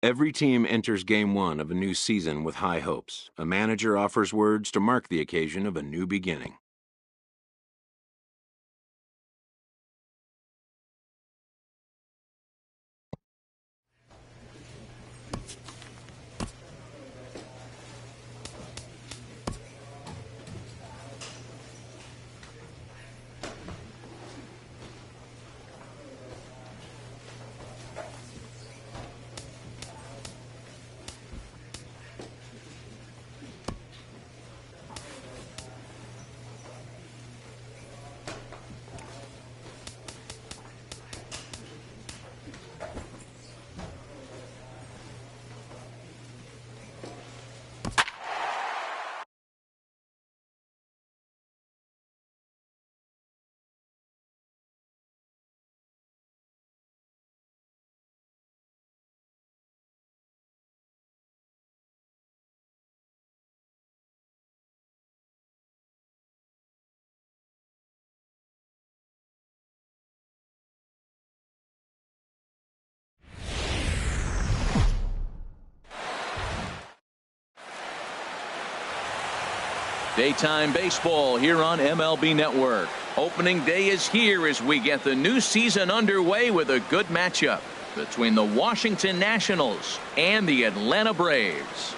Every team enters Game 1 of a new season with high hopes. A manager offers words to mark the occasion of a new beginning. Daytime baseball here on MLB Network. Opening day is here as we get the new season underway with a good matchup between the Washington Nationals and the Atlanta Braves.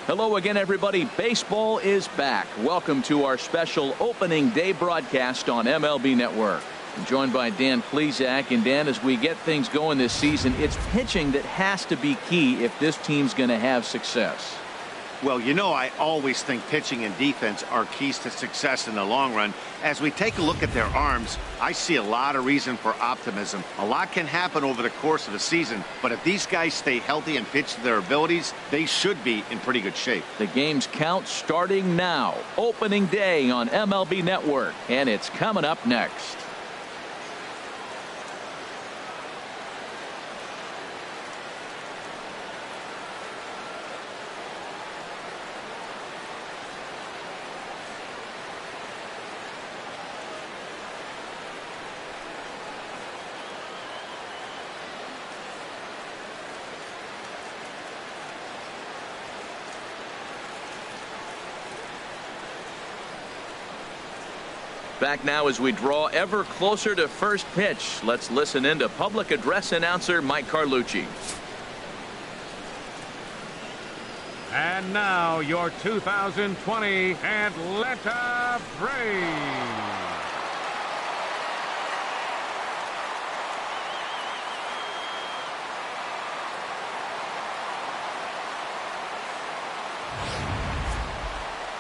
Hello again, everybody. Baseball is back. Welcome to our special opening day broadcast on MLB Network. I'm joined by Dan Plesac. And Dan, as we get things going this season, it's pitching that has to be key if this team's going to have success. Well, you know, I always think pitching and defense are keys to success in the long run. As we take a look at their arms, I see a lot of reason for optimism. A lot can happen over the course of the season, but if these guys stay healthy and pitch to their abilities, they should be in pretty good shape. The game's count starting now. Opening day on MLB Network, and it's coming up next. Back now as we draw ever closer to first pitch. Let's listen in to public address announcer Mike Carlucci. And now your 2020 Atlanta Braves.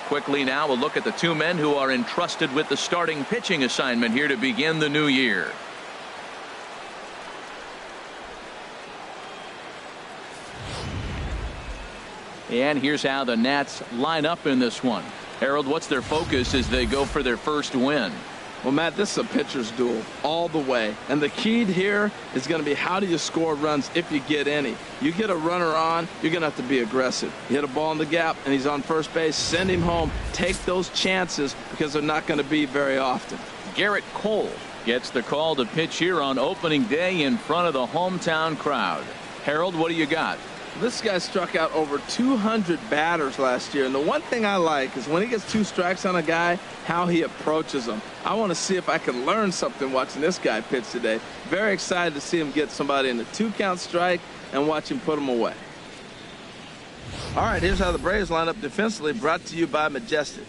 Quickly now, a look at the two men who are entrusted with the starting pitching assignment here to begin the new year. And here's how the Nats line up in this one. Harold, what's their focus as they go for their first win? Well, Matt, this is a pitcher's duel all the way. And the key here is going to be how do you score runs if you get any. You get a runner on, you're going to have to be aggressive. You hit a ball in the gap, and he's on first base. Send him home. Take those chances because they're not going to be very often. Garrett Cole gets the call to pitch here on opening day in front of the hometown crowd. Harold, what do you got? This guy struck out over 200 batters last year, and the one thing I like is when he gets two strikes on a guy, how he approaches them. I want to see if I can learn something watching this guy pitch today. Very excited to see him get somebody in the 2-count strike and watch him put them away. All right, here's how the Braves line up defensively, brought to you by Majestic.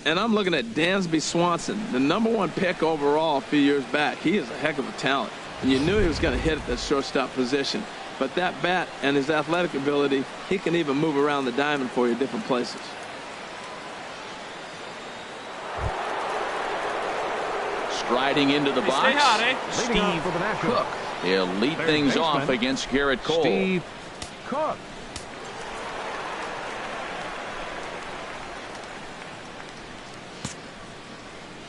And I'm looking at Dansby Swanson, the #1 pick overall a few years back. He is a heck of a talent, and you knew he was going to hit at the shortstop position. But that bat and his athletic ability, he can even move around the diamond for you different places. Striding into the box, Steve Cook. He'll lead things off against Garrett Cole. Steve Cook.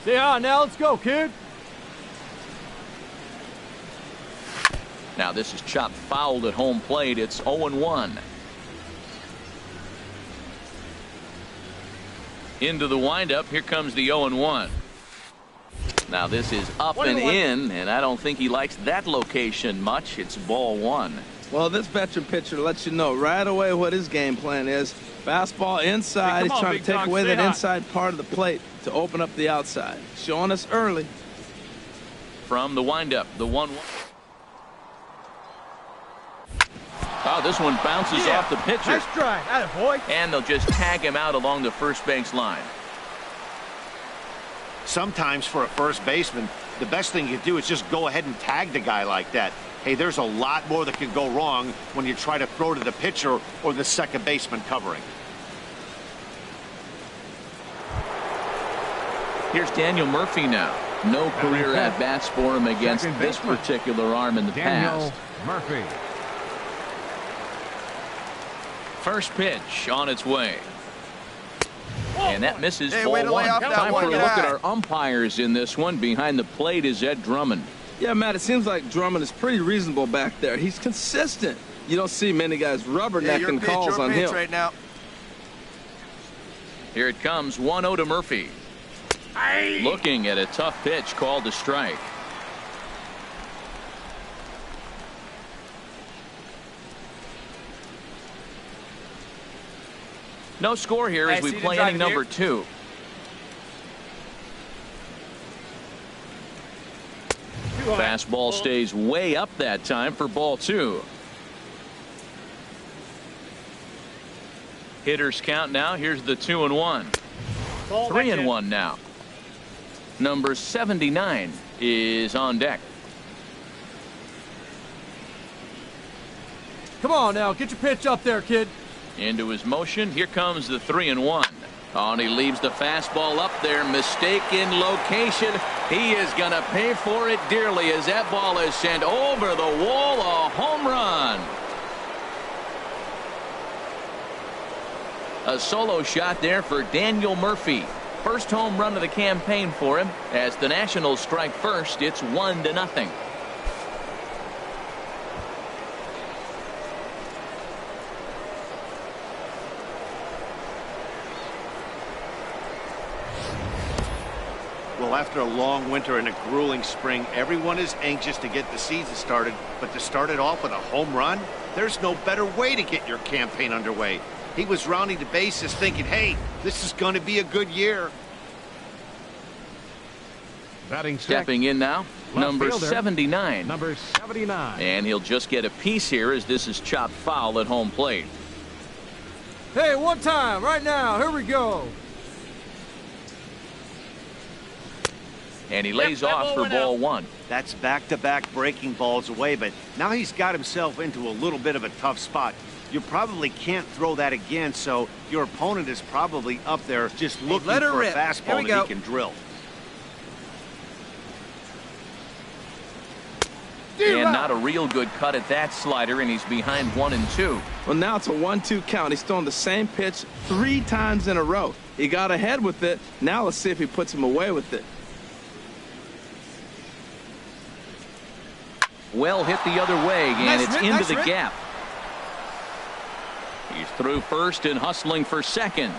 Stay on now. Let's go, kid. Now this is chopped fouled at home plate. It's 0-1. Into the windup. Here comes the 0-1. Now this is up and in, and I don't think he likes that location much. It's ball one. Well, this veteran pitcher lets you know right away what his game plan is. Fastball inside. He's trying to take away that inside part of the plate to open up the outside. Showing us early. From the windup, the 1-1. Oh, this one bounces off the pitcher. Nice drive. Attaboy. And they'll just tag him out along the first base line. Sometimes for a first baseman, the best thing you do is just go ahead and tag the guy like that. Hey, there's a lot more that can go wrong when you try to throw to the pitcher or the second baseman covering. Here's Daniel Murphy now. No career at-bats for him against this particular arm in the past. Murphy. First pitch on its way. And that misses ball one. Time for a look at our umpires in this one. Behind the plate is Ed Drummond. Yeah, Matt, it seems like Drummond is pretty reasonable back there. He's consistent. You don't see many guys rubbernecking calls on him. Right now. Here it comes, 1-0 to Murphy. Looking at a tough pitch called a strike. No score here as we play inning number 2. Fastball stays way up that time for ball 2. Hitters count now. Here's the 2-1. 3-1 now. Number 79 is on deck. Come on now, get your pitch up there, kid. Into his motion. Here comes the 3-1. Oh, and he leaves the fastball up there. Mistaken location. He is going to pay for it dearly as that ball is sent over the wall. A home run. A solo shot there for Daniel Murphy. First home run of the campaign for him. As the Nationals strike first, it's 1-0. Well, after a long winter and a grueling spring, everyone is anxious to get the season started. But to start it off with a home run, there's no better way to get your campaign underway. He was rounding the bases thinking, hey, this is going to be a good year. Stepping in now, number 79. Number 79. And he'll just get a piece here as this is chopped foul at home plate. Hey, one time, right now. Here we go. And he lays off for ball 1. That's back-to-back breaking balls away, but now he's got himself into a little bit of a tough spot. You probably can't throw that again, so your opponent is probably up there just looking for a fastball that he can drill. And not a real good cut at that slider, and he's behind 1-2. Well, now it's a 1-2 count. He's throwing the same pitch 3 times in a row. He got ahead with it. Now let's see if he puts him away with it. Well hit the other way, and it's into the gap. He's through first and hustling for second.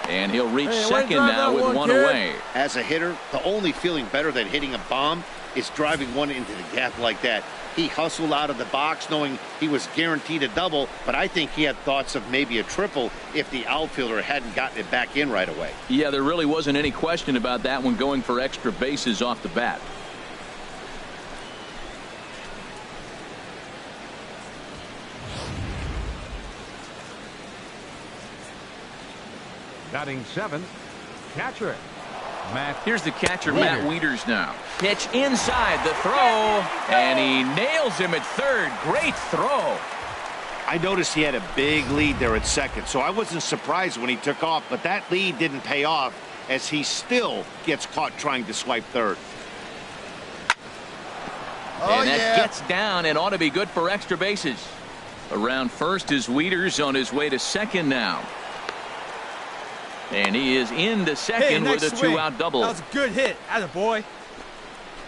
And he'll reach second now with one away. As a hitter, the only feeling better than hitting a bomb is driving one into the gap like that. He hustled out of the box knowing he was guaranteed a double, but I think he had thoughts of maybe a triple if the outfielder hadn't gotten it back in right away. Yeah, there really wasn't any question about that one, going for extra bases off the bat. Batting 7, catcher, Matt. Here's the catcher, Matt Wieters now. Pitch inside the throw, and he nails him at third. Great throw. I noticed he had a big lead there at second, so I wasn't surprised when he took off, but that lead didn't pay off as he still gets caught trying to swipe third. And that gets down and ought to be good for extra bases. Around first is Wieters on his way to second now. And he is into second with a 2-out double. That was a good hit. Attaboy.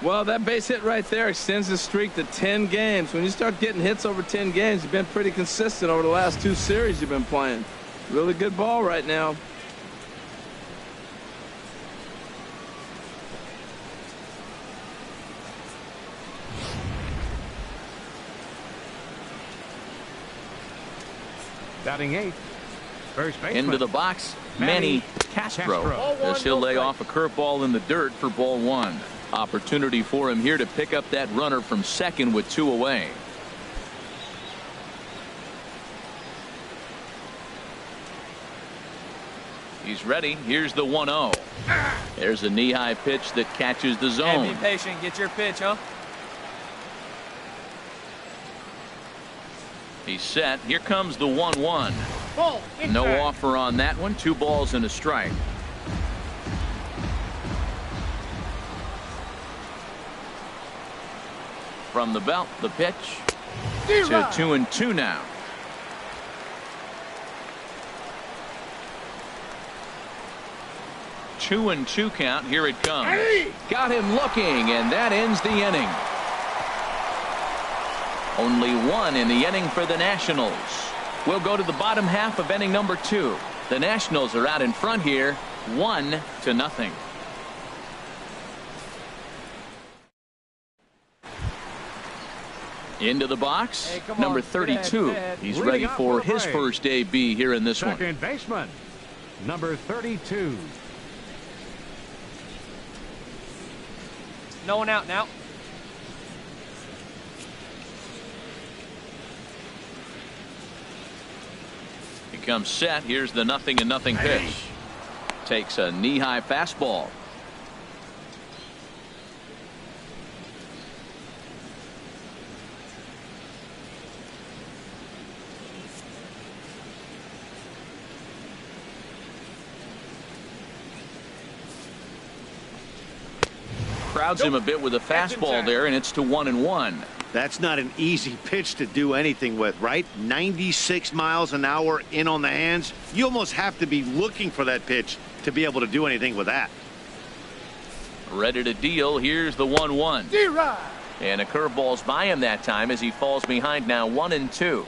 Well, that base hit right there extends the streak to 10 games. When you start getting hits over 10 games, you've been pretty consistent over the last 2 series you've been playing. Really good ball right now. Batting 8th, first baseman. Into the box, Manny Castro. As he'll lay off a curveball in the dirt for ball 1. Opportunity for him here to pick up that runner from second with 2 away. He's ready. Here's the 1-0. There's a knee-high pitch that catches the zone. Hey, be patient. Get your pitch, huh? He's set. Here comes the 1-1. No offer on that one. 2 balls and a strike. From the belt, the pitch to 2-2 now. Two and 2 count. Here it comes. Got him looking, and that ends the inning. Only 1 in the inning for the Nationals. We'll go to the bottom half of inning number 2. The Nationals are out in front here, 1-0. Into the box, hey, number on, 32. He's Leading ready up for for the his break. first AB here in this one. Second baseman, number 32. No one out now. He comes set. Here's the 0-0 pitch. Takes a knee-high fastball. Crowds him a bit with a fastball there, and it's to 1-1. That's not an easy pitch to do anything with, right? 96 miles an hour in on the hands. You almost have to be looking for that pitch to be able to do anything with that. Ready to deal. Here's the 1-1. And a curveball's by him that time as he falls behind now 1-2.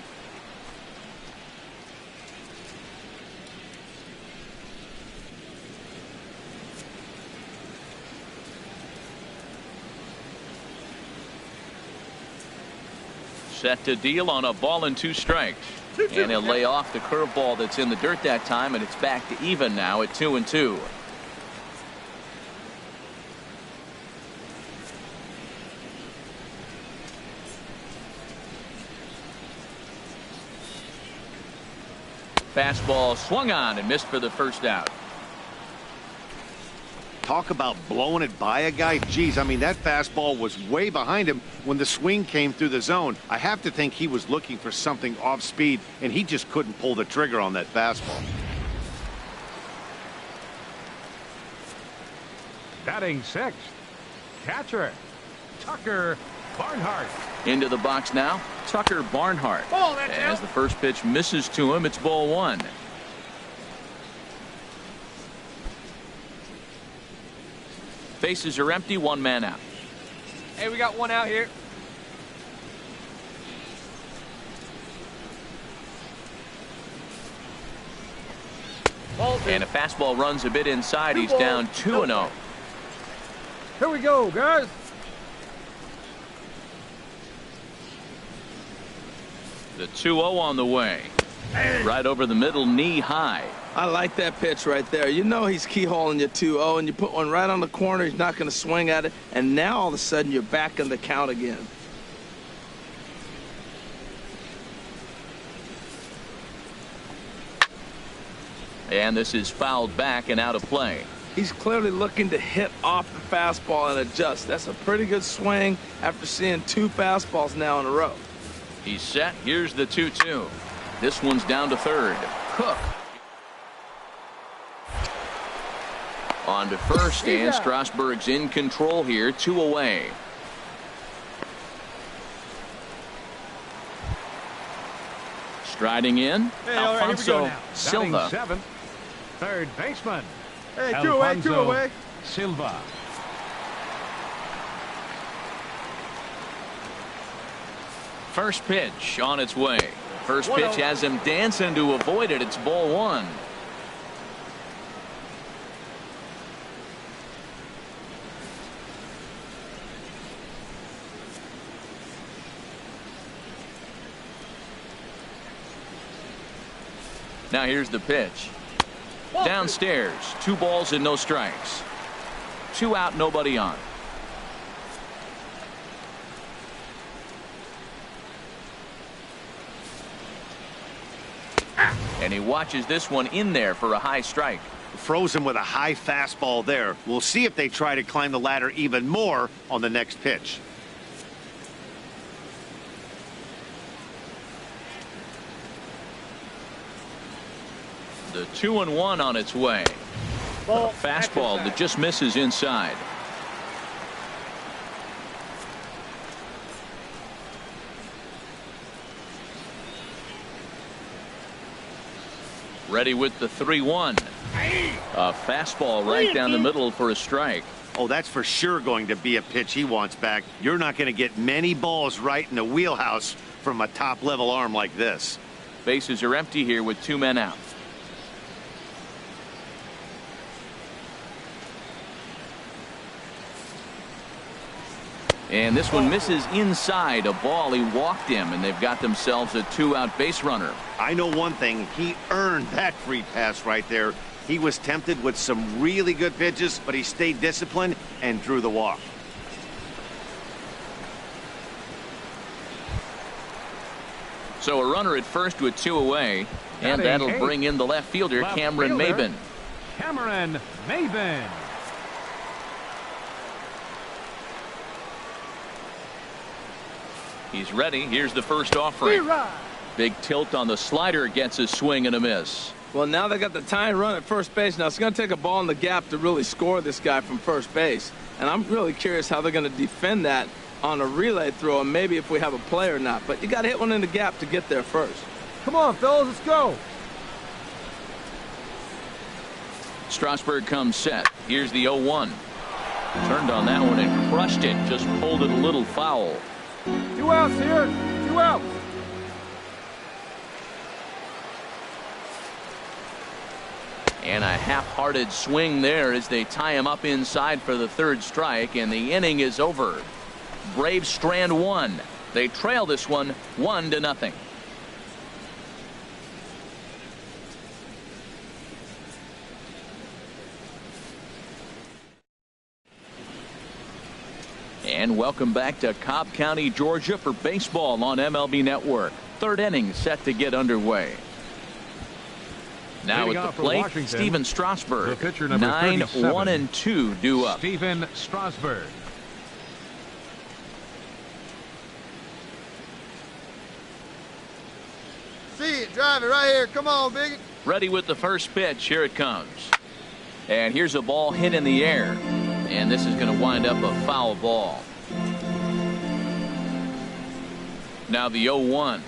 Set to deal on a ball and 2 strikes. And he'll lay off the curveball that's in the dirt that time, and it's back to even now at 2-2. Fastball swung on and missed for the first out. Talk about blowing it by a guy. Geez, I mean, that fastball was way behind him when the swing came through the zone. I have to think he was looking for something off speed, and he just couldn't pull the trigger on that fastball. Batting 6th, catcher, Tucker Barnhart. Into the box now, Tucker Barnhart. As the first pitch misses to him, it's ball 1. Bases are empty, 1 man out. Hey, we got 1 out here. And a fastball runs a bit inside. He's down 2-0. Here we go, guys. The 2-0 on the way. Right over the middle, knee high. I like that pitch right there. You know he's keyholing your 2-0, and you put one right on the corner. He's not going to swing at it. And now all of a sudden you're back in the count again. And this is fouled back and out of play. He's clearly looking to hit off the fastball and adjust. That's a pretty good swing after seeing 2 fastballs now in a row. He's set. Here's the 2-2. This one's down to third. Cook on to first, and Strasburg's in control here, 2 away. Striding in, Alfonso Silva. Batting 7th, third baseman. Hey, 2 away, 2 away. Silva. First pitch on its way. First pitch has him dancing to avoid it. It's ball one. Now here's the pitch. Downstairs, 2 balls and no strikes. 2 out, nobody on. And he watches this one in there for a high strike. Frozen with a high fastball there. We'll see if they try to climb the ladder even more on the next pitch. The 2-1 on its way. A fastball that just misses inside. Ready with the 3-1. A fastball right down the middle for a strike. Oh, that's for sure going to be a pitch he wants back. You're not going to get many balls right in the wheelhouse from a top-level arm like this. Bases are empty here with 2 men out. And this one misses inside. A ball. He walked him, and they've got themselves a 2-out base runner. I know one thing. He earned that free pass right there. He was tempted with some really good pitches, but he stayed disciplined and drew the walk. So a runner at first with 2 away, and that'll bring in the left fielder, Cameron Maben. Cameron Maben. He's ready. Here's the first offering. Big tilt on the slider, gets a swing and a miss. Well, now they got the tying run at first base. Now it's going to take a ball in the gap to really score this guy from first base. And I'm really curious how they're going to defend that on a relay throw, and maybe if we have a play or not. But you got to hit one in the gap to get there first. Come on, fellas, let's go. Strasburg comes set. Here's the 0-1. Turned on that one and crushed it. Just pulled it a little foul. 2 outs here. 2 outs. And a half-hearted swing there as they tie him up inside for the 3rd strike, and the inning is over. Braves strand 1. They trail this one 1-0. And welcome back to Cobb County, Georgia for baseball on MLB Network. 3rd inning set to get underway. Now at the plate, Steven Strasburg. 9-1-2 due up. Steven Strasburg. See it, drive it right here. Come on, Biggie. Ready with the first pitch. Here it comes. And here's a ball hit in the air. And this is going to wind up a foul ball. Now the 0-1.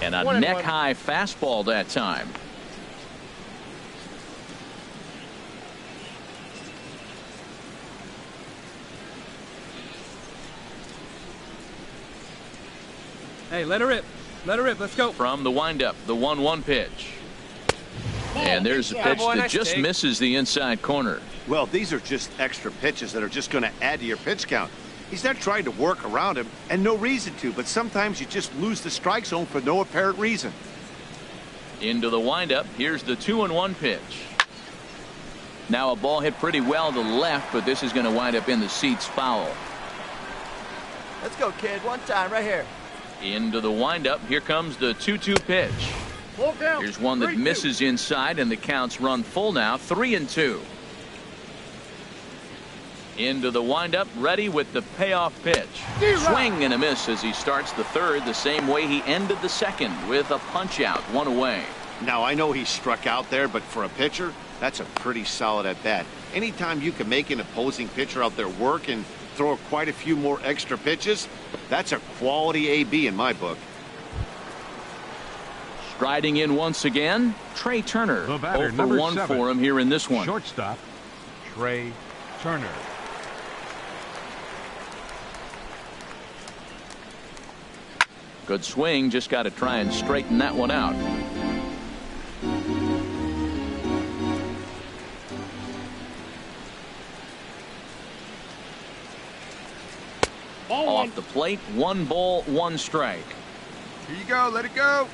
And a neck-high fastball that time. Hey, let her rip. Let her rip. Let's go. From the windup, the 1-1 pitch. And there's a pitch that just misses the inside corner. Well, these are just extra pitches that are just going to add to your pitch count. He's not trying to work around him, and no reason to, but sometimes you just lose the strike zone for no apparent reason. Into the windup. Here's the 2-1 pitch. Now a ball hit pretty well to the left, but this is going to wind up in the seats foul. Let's go, kid. One time right here. Into the windup. Here comes the 2-2 pitch. Here's one that misses inside, and the counts run full now. 3-2. Into the windup, ready with the payoff pitch. Swing and a miss as he starts the 3rd the same way he ended the 2nd with a punch out, 1 away. Now I know he struck out there, but for a pitcher, that's a pretty solid at bat. Anytime you can make an opposing pitcher out there work and throw quite a few more extra pitches, that's a quality AB in my book. Striding in once again, Trey Turner. 0 for 1 for him here in this one. Shortstop, Trey Turner. Good swing, just got to try and straighten that one out. Off the plate, 1 ball, 1 strike. Here you go, let it go.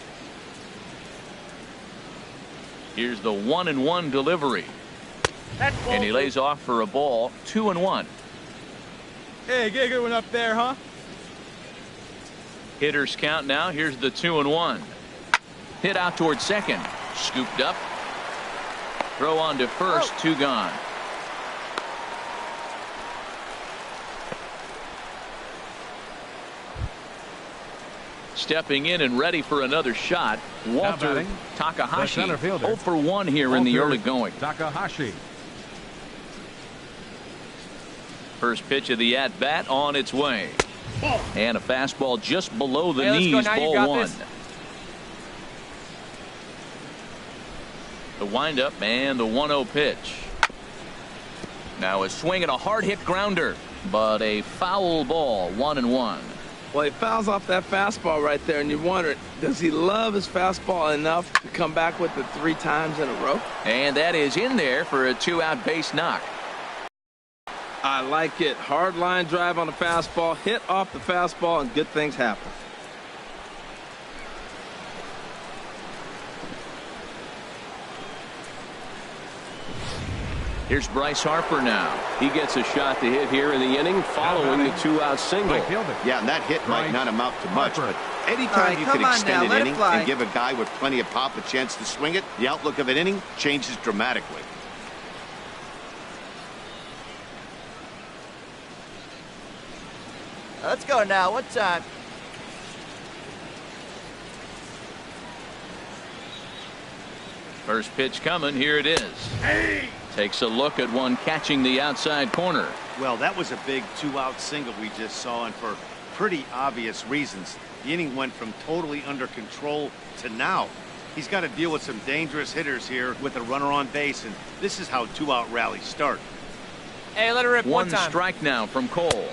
Here's the 1-1 delivery. And he lays off for a ball, 2-1. Hey, get a good one up there, huh? Hitters count now. Here's the 2-1. Hit out towards second. Scooped up. Throw on to first. 2 gone. Stepping in and ready for another shot, Walter Takahashi. 0 for 1 here in the early going. Takahashi. First pitch of the at-bat on its way. And a fastball just below the knees, ball 1. The windup and the 1-0 pitch. Now a swing and a hard hit grounder, but a foul ball, 1-1. Well, he fouls off that fastball right there, and you wonder, does he love his fastball enough to come back with it 3 times in a row? And that is in there for a 2-out base knock. I like it. Hard line drive on the fastball, hit off the fastball, and good things happen. Here's Bryce Harper now. He gets a shot to hit here in the inning following the 2-out single. Yeah, and that hit might not amount to much, but anytime you can extend an inning and give a guy with plenty of pop a chance to swing it, the outlook of an inning changes dramatically. Let's go now. What time? First pitch coming. Here it is. Hey! Takes a look at one catching the outside corner. Well, that was a big 2-out single we just saw, and for pretty obvious reasons. The inning went from totally under control to now. He's got to deal with some dangerous hitters here with a runner on base, and this is how 2-out rallies start. Hey, let her rip one time. 1 strike now from Cole.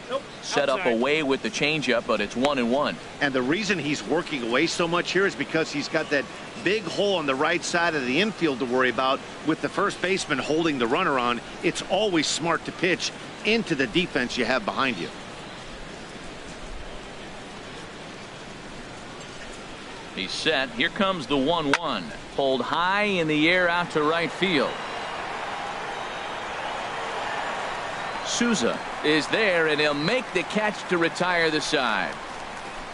Nope. Set up away with the changeup, but it's 1-1. And the reason he's working away so much here is because he's got that big hole on the right side of the infield to worry about with the first baseman holding the runner on. It's always smart to pitch into the defense you have behind you. He's set. Here comes the 1-1. Pulled high in the air out to right field. Souza is there, and he'll make the catch to retire the side.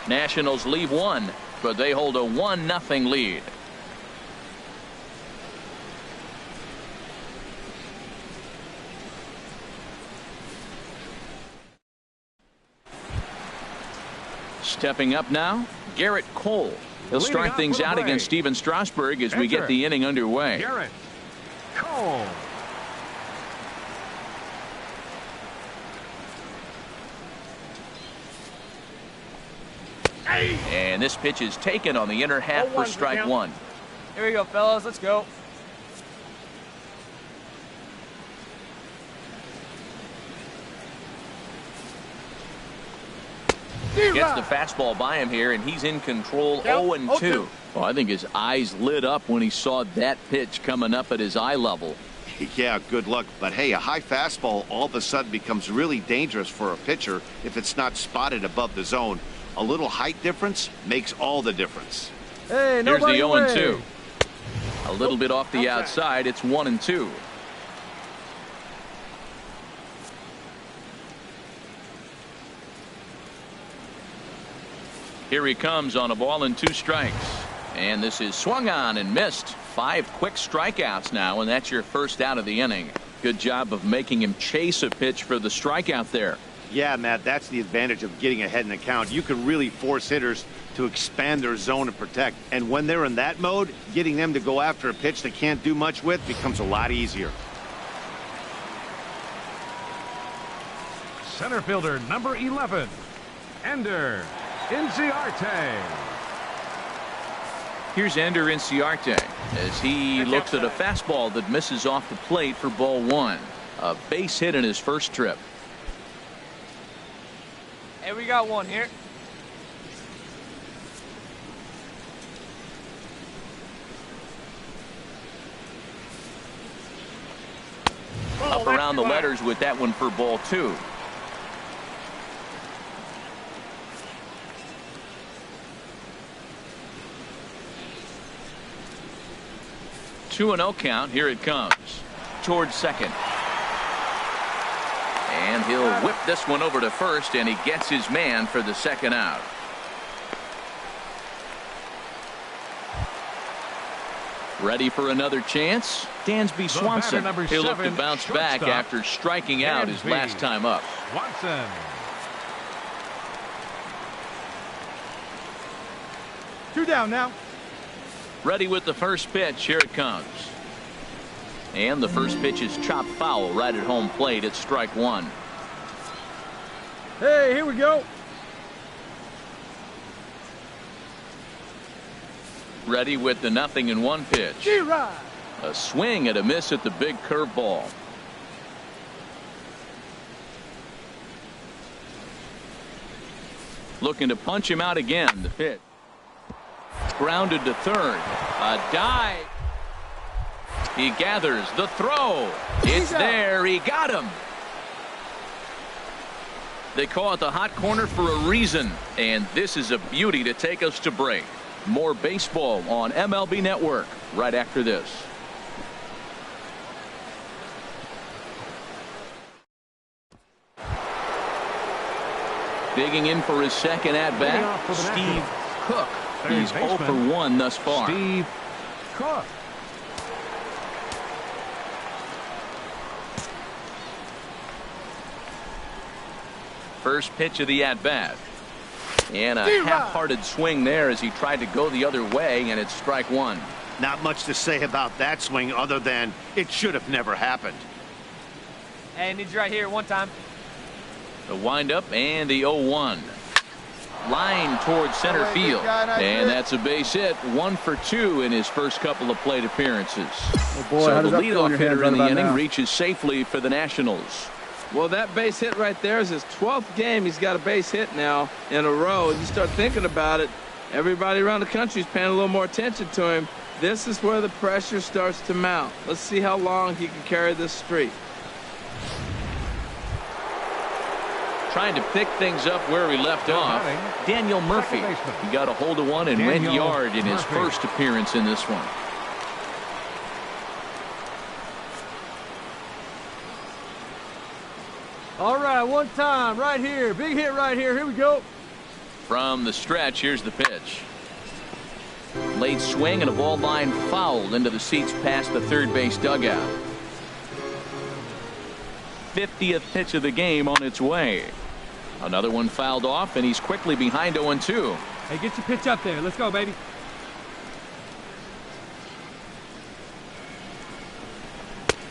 Nationals leave 1, but they hold a 1-0 lead. Stepping up now, Garrett Cole. He'll start things out against Steven Strasburg as we get the inning underway. Garrett Cole. And this pitch is taken on the inner half for strike 1. Here we go, fellas. Let's go. Gets the fastball by him here, and he's in control. 0-2. Well, I think his eyes lit up when he saw that pitch coming up at his eye level. Yeah, good luck. But hey, a high fastball all of a sudden becomes really dangerous for a pitcher if it's not spotted above the zone. A little height difference makes all the difference. Hey, here's the 0-2. A little bit off the outside. It's 1-2. Here he comes on a ball and 2 strikes. And this is swung on and missed. 5 quick strikeouts now, and that's your first out of the inning. Good job of making him chase a pitch for the strikeout there. Yeah, Matt, that's the advantage of getting ahead in the count. You can really force hitters to expand their zone and protect. And when they're in that mode, getting them to go after a pitch they can't do much with becomes a lot easier. Center fielder number 11, Ender Inciarte. Here's Ender Inciarte as he looks at a fastball that misses off the plate for ball 1. A base hit in his first trip. Hey, we got one here. up around the letters with that one for ball 2. 2-0 count. Here it comes. Towards second. And he'll whip this one over to first, and he gets his man for the second out. Ready for another chance? Dansby Swanson. He'll look to bounce back after striking out his last time up. Swanson. Two down now. Ready with the first pitch. Here it comes. And the first pitch is chopped foul right at home plate. It's strike 1. Hey, here we go. Ready with the 0-1 pitch. A swing and a miss at the big curveball. Looking to punch him out again. The pitch. Grounded to third. A dive. He gathers the throw. It's there. He got him. They call it the hot corner for a reason. And this is a beauty to take us to break. More baseball on MLB Network right after this. Digging in for his second at-bat, Steve Cook. He's 0 for 1 thus far. Steve Cook. First pitch of the at-bat. And a half-hearted swing there as he tried to go the other way, and it's strike 1. Not much to say about that swing other than it should have never happened. Hey, need you right here one time. The windup and the 0-1. Line towards center field. And that's a base hit. 1 for 2 in his first couple of plate appearances. Oh boy, so the leadoff hitter in the inning reaches safely for the Nationals. Well, that base hit right there is his 12th game. He's got a base hit now in a row. And you start thinking about it, everybody around the country is paying a little more attention to him. This is where the pressure starts to mount. Let's see how long he can carry this streak. Trying to pick things up where he left off. Daniel Murphy. He got a hold of one and went yard in his first appearance in this one. All right, one time, right here. Big hit right here. Here we go. From the stretch, here's the pitch. Late swing and a ball line fouled into the seats past the third base dugout. 50th pitch of the game on its way. Another one fouled off, and he's quickly behind 0-2. Hey, get your pitch up there. Let's go, baby.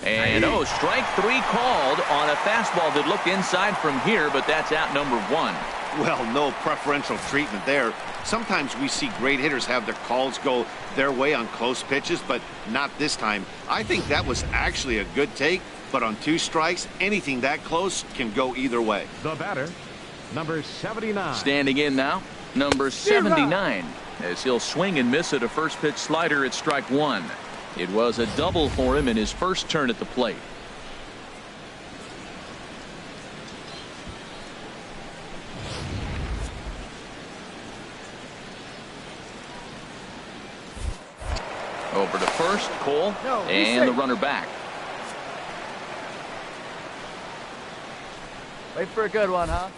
And strike 3 called on a fastball that looked inside from here, but that's out number 1. Well, no preferential treatment there. Sometimes we see great hitters have their calls go their way on close pitches, but not this time. I think that was actually a good take, but on 2 strikes, anything that close can go either way. The batter, number 79. Standing in now, number 79, as he'll swing and miss at a first pitch slider at strike 1. It was a double for him in his first turn at the plate. Over to first, Cole, and the runner back. Wait for a good one, huh?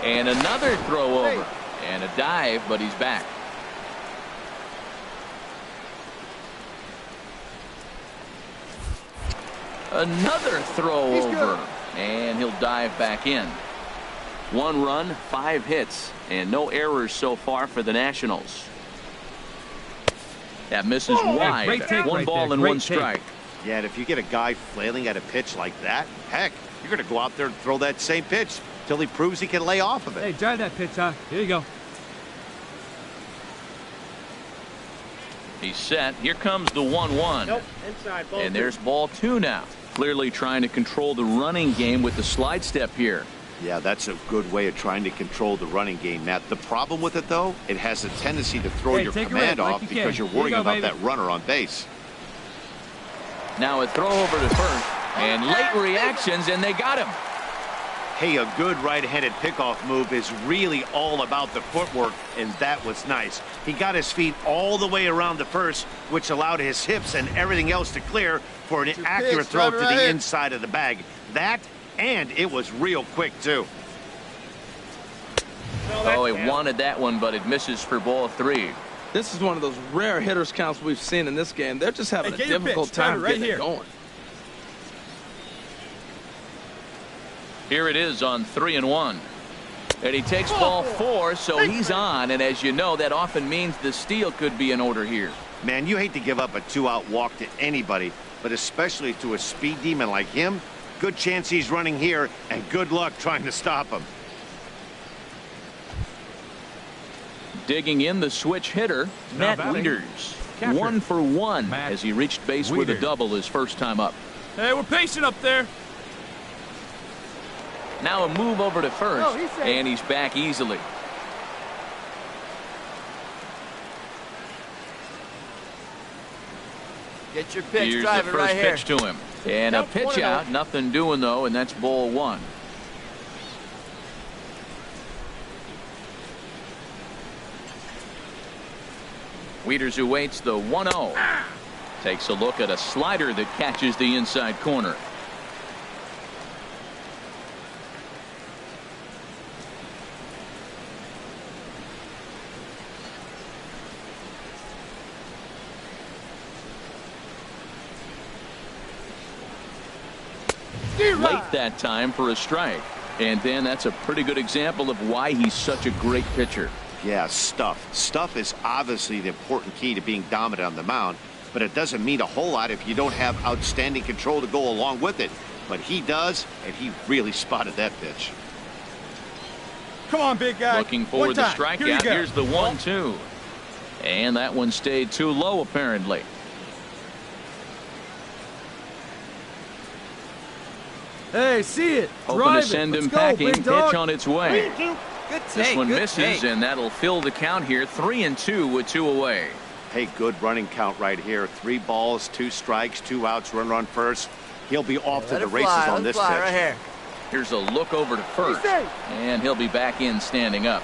And another throw over. And a dive, but he's back. Another throw over. And he'll dive back in. 1 run, 5 hits, and no errors so far for the Nationals. That misses wide. 1 ball and 1 strike. Yeah, and if you get a guy flailing at a pitch like that, heck, you're going to go out there and throw that same pitch till he proves he can lay off of it. Hey, drive that pitch, huh? Here you go. He's set. Here comes the 1-1. Nope, inside, ball and 2. there's ball 2 now. Clearly trying to control the running game with the slide step here. Yeah, that's a good way of trying to control the running game, Matt. The problem with it, though, it has a tendency to throw your command off because you're worrying about that runner on base. Now a throw over to first. And late reactions, and they got him. Hey, a good right-handed pickoff move is really all about the footwork, and that was nice. He got his feet all the way around the first, which allowed his hips and everything else to clear for an accurate throw to the inside of the bag. That, and it was real quick, too. Oh, he wanted that one, but it misses for ball 3. This is one of those rare hitters counts we've seen in this game. They're just having a difficult time getting it going. Here it is on 3-1. And he takes ball 4, so he's on. And as you know, that often means the steal could be in order here. Man, you hate to give up a 2-out walk to anybody, but especially to a speed demon like him. Good chance he's running here, and good luck trying to stop him. Digging in the switch hitter, Matt Wieters. 1 for 1 as he reached base with a double his first time up. Hey, we're patient up there. Now a move over to first, and he's back easily. Get your pitch, Here's drive the it first right pitch to him. And a pitch out, nothing doing though, and that's ball 1. Wieters, who waits the 1-0, takes a look at a slider that catches the inside corner. Late that time for a strike. And then that's a pretty good example of why he's such a great pitcher. Yeah, stuff. Stuff is obviously the important key to being dominant on the mound, but it doesn't mean a whole lot if you don't have outstanding control to go along with it. But he does, and he really spotted that pitch. Come on, big guy. Looking for the strikeout. Here's the 1-2. And that one stayed too low, apparently. Hey, see it. Hoping to send him packing. Pitch on its way. Good take. This one misses, take. and that'll fill the count here. 3-2 with 2 away. Hey, good running count right here. 3 balls, 2 strikes, 2 outs, runner on first. He'll be off to the races on this pitch. Right here. Here's a look over to first, and he'll be back in standing up.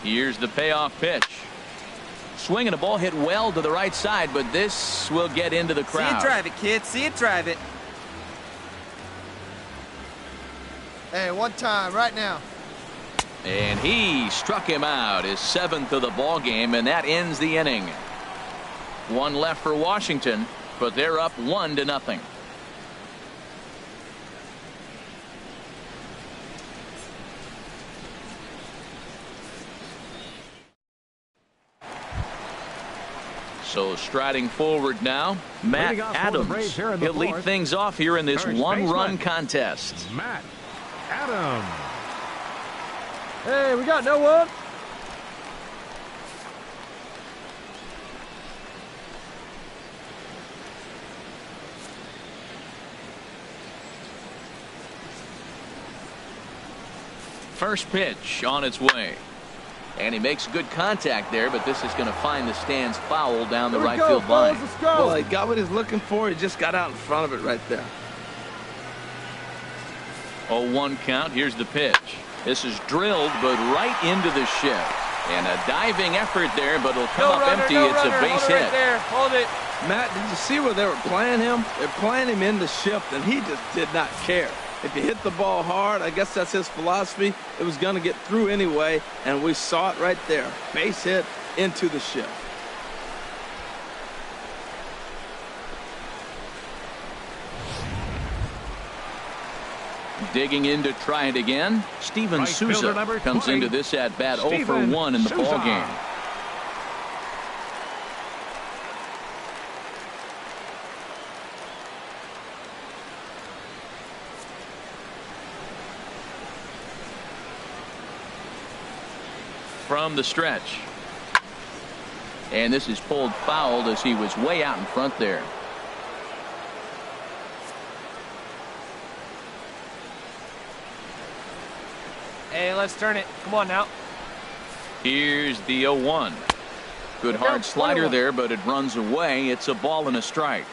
Here's the payoff pitch. Swing and a ball hit well to the right side, but this will get into the crowd. See it drive it, kid. See it drive it. Hey, one time, right now. And he struck him out, his 7th of the ball game, and that ends the inning. 1 left for Washington, but they're up 1-0. So striding forward now, Matt Adams. He'll lead things off here in this 1-run contest. Matt Adams. Hey, we got no one. First pitch on its way. And he makes good contact there, but this is going to find the stands foul down the right field line. Let's go. Well, he got what he's looking for. He just got out in front of it right there. 0-1 count. Here's the pitch. This is drilled, but right into the shift. And a diving effort there, but it'll come up empty. It's a base hit. Right there. Hold it. Matt, did you see where they were playing him? They're playing him in the shift, and he just did not care. If you hit the ball hard, I guess that's his philosophy. It was going to get through anyway, and we saw it right there. Base hit into the shift. Digging in to try it again. Steven Right Souza comes 20, into this at bat 0 for 1 in the Souza. ball game. From the stretch. And this is pulled foul as he was way out in front there. Hey, let's turn it. Come on now. Here's the 0-1. Good hard slider there, but it runs away. It's a ball and a strike.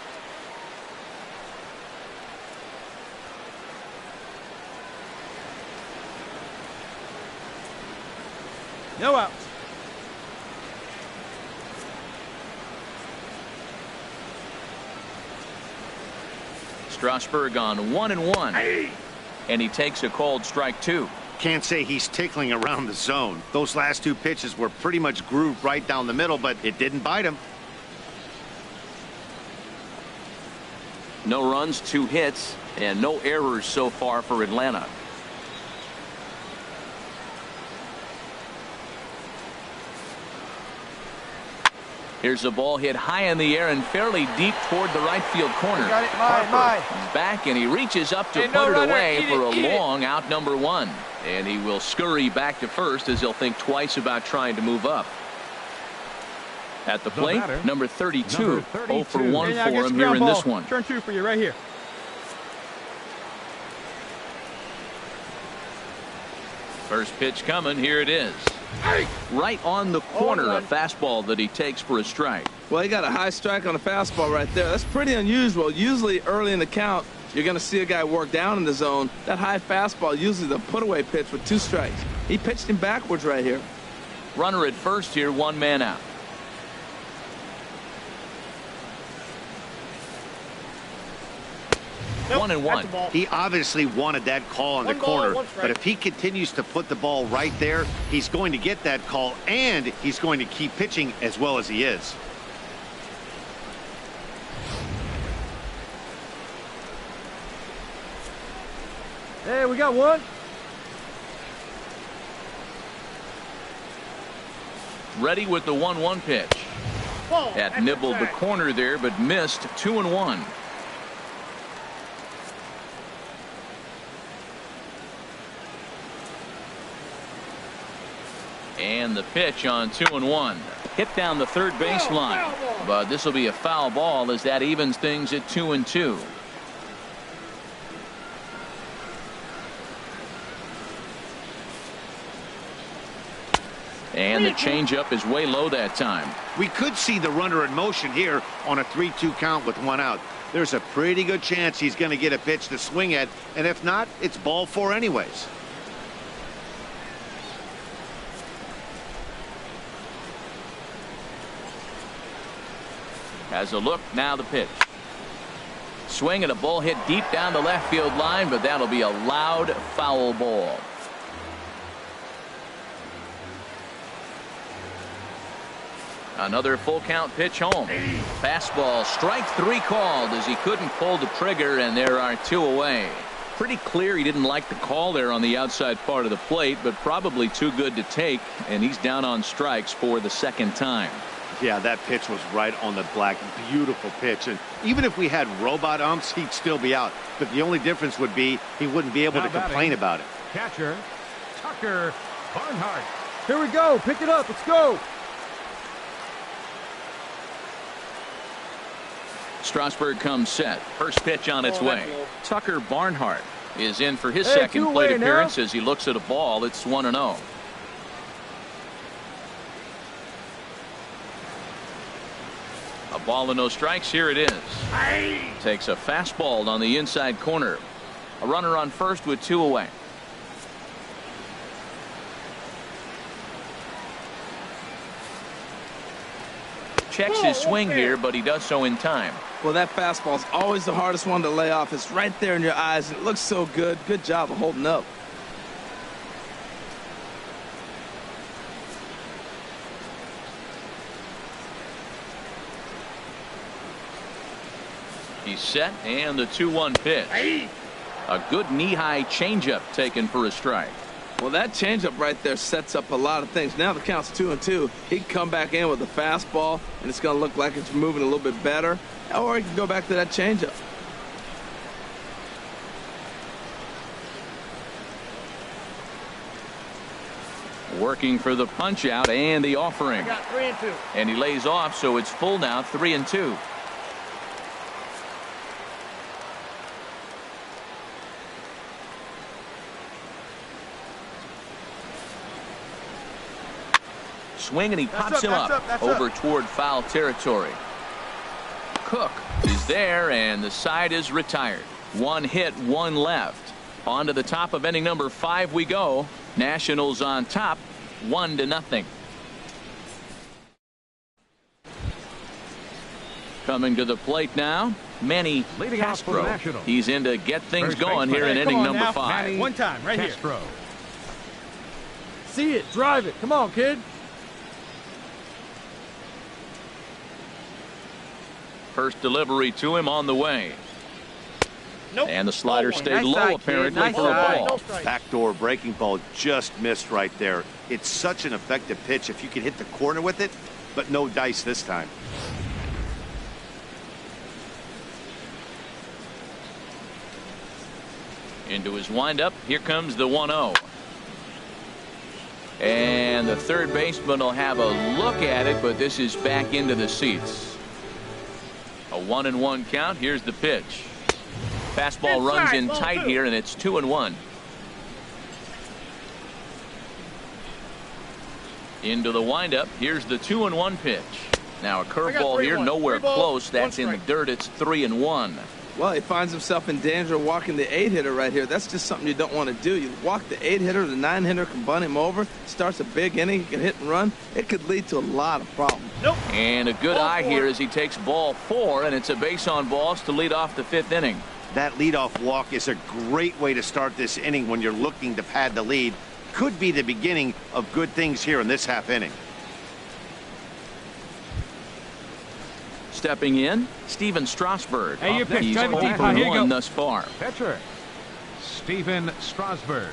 No outs. Strasburg on 1-1. And he takes a called strike 2. Can't say he's tickling around the zone. Those last 2 pitches were pretty much grooved right down the middle, but it didn't bite him. No runs, 2 hits, and no errors so far for Atlanta. Here's a ball hit high in the air and fairly deep toward the right field corner. Got it. He's back and he reaches up to put it away for a long out number 1. And he will scurry back to first as he'll think twice about trying to move up. At the plate, number 32. 0 for 1 for him here in this one. Turn 2 for you right here. First pitch coming. Here it is. Right on the corner, a fastball that he takes for a strike. Well, he got a high strike on the fastball right there. That's pretty unusual. Usually early in the count, you're going to see a guy work down in the zone. That high fastball, usually the put-away pitch with 2 strikes. He pitched him backwards right here. Runner at first here, 1 man out. Nope, 1-1. He obviously wanted that call on the corner, but if he continues to put the ball right there, he's going to get that call, and he's going to keep pitching as well as he is. Hey, we got one. Ready with the 1-1 pitch. That nibbled the corner there, but missed. 2-1. And the pitch on 2-1. Hit down the third baseline. But this will be a foul ball as that evens things at 2-2. And the changeup is way low that time. We could see the runner in motion here on a 3-2 count with 1 out. There's a pretty good chance he's going to get a pitch to swing at, and if not, it's ball 4 anyways. Has a look, now the pitch. Swing and a ball hit deep down the left field line, but that'll be a loud foul ball. Another full count pitch home. Fastball, strike 3 called as he couldn't pull the trigger, and there are 2 away. Pretty clear he didn't like the call there on the outside part of the plate, but probably too good to take, and he's down on strikes for the 2nd time. Yeah, that pitch was right on the black. Beautiful pitch. And even if we had robot umps, he'd still be out. But the only difference would be he wouldn't be able to complain about it. Catcher, Tucker Barnhart. Here we go. Pick it up. Let's go. Strasburg comes set. First pitch on its way. Tucker Barnhart is in for his Hey, second plate two-away now. appearance as he looks at a ball. It's 1-0. A ball and no strikes. Here it is. Takes a fastball on the inside corner. A runner on first with 2 away. Checks his swing here, but he does so in time. Well, that fastball is always the hardest one to lay off. It's right there in your eyes. It looks so good. Good job of holding up. He's set, and the 2-1 pitch. A good knee-high changeup taken for a strike. Well, that changeup right there sets up a lot of things. Now the count's 2-2. He can come back in with a fastball, and it's going to look like it's moving a little bit better. Or he can go back to that changeup. Working for the punch out and the offering. Got 3-2. And he lays off, so it's full now, 3-2. Swing, and he pops him up over toward foul territory. Cook is there, and the side is retired. One hit, one left. On to the top of inning number 5 we go. Nationals on top, 1-0. Coming to the plate now, Manny Castro. He's in to get things going here in inning number 5. Manny one time, right Castro. here. See it, drive it. Come on, kid. First delivery to him on the way. Nope. And the slider stayed Nice low, eye, kid. apparently, Nice for a eye. ball. Backdoor breaking ball just missed right there. It's such an effective pitch if you can hit the corner with it, but no dice this time. Into his windup. Here comes the 1-0. And the third baseman will have a look at it, but this is back into the seats. A 1-1 count. Here's the pitch. Fastball runs in tight here, and it's 2-1. Into the windup. Here's the 2-1 pitch. Now a curveball here, nowhere close. That's in the dirt. It's 3-1. Well, he finds himself in danger of walking the 8-hitter right here. That's just something you don't want to do. You walk the 8-hitter, the 9-hitter can bunt him over, starts a big inning, he can hit and run. It could lead to a lot of problems. And a good eye here as he takes ball 4, and it's a base on balls to lead off the 5th inning. That leadoff walk is a great way to start this inning when you're looking to pad the lead. Could be the beginning of good things here in this half inning. Stepping in, Steven Strasburg. Hey, you pitch. He's Drive it 0 deep. for Here you 1 go. thus far. Pitcher, Steven Strasburg.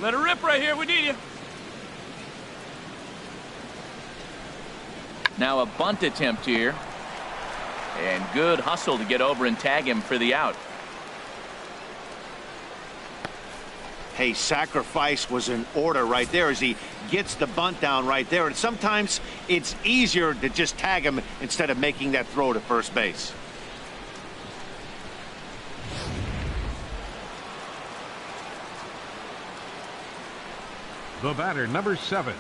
Let her rip right here. We need you. Now a bunt attempt here. And good hustle to get over and tag him for the out. Hey, sacrifice was in order right there as he gets the bunt down right there. And sometimes it's easier to just tag him instead of making that throw to first base. The batter, number 7,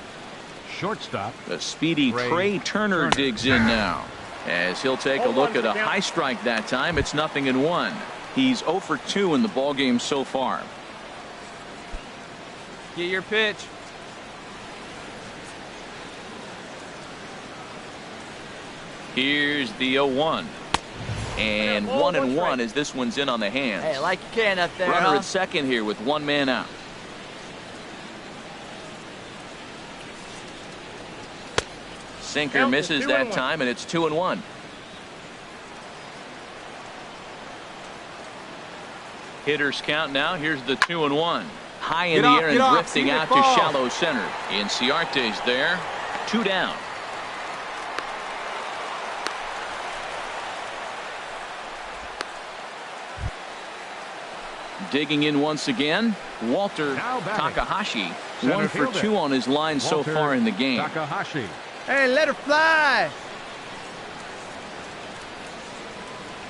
shortstop. The speedy Trey Turner digs in now. As he'll take a look at a high strike that time. It's 0-1. He's 0 for 2 in the ballgame so far. Get your pitch. Here's the 0-1. And 1-1 as this one's in on the hands. Hey, like you can up there, Runner huh? at second here with 1 man out. Sinker misses that time, and it's 2-1. Hitters count now. Here's the 2-1. High in the air and drifting out to shallow center. Inciarte's there. 2 down. Digging in once again, Walter Takahashi. 1 for 2 on his line so far in the game. Takahashi. Hey, let her fly.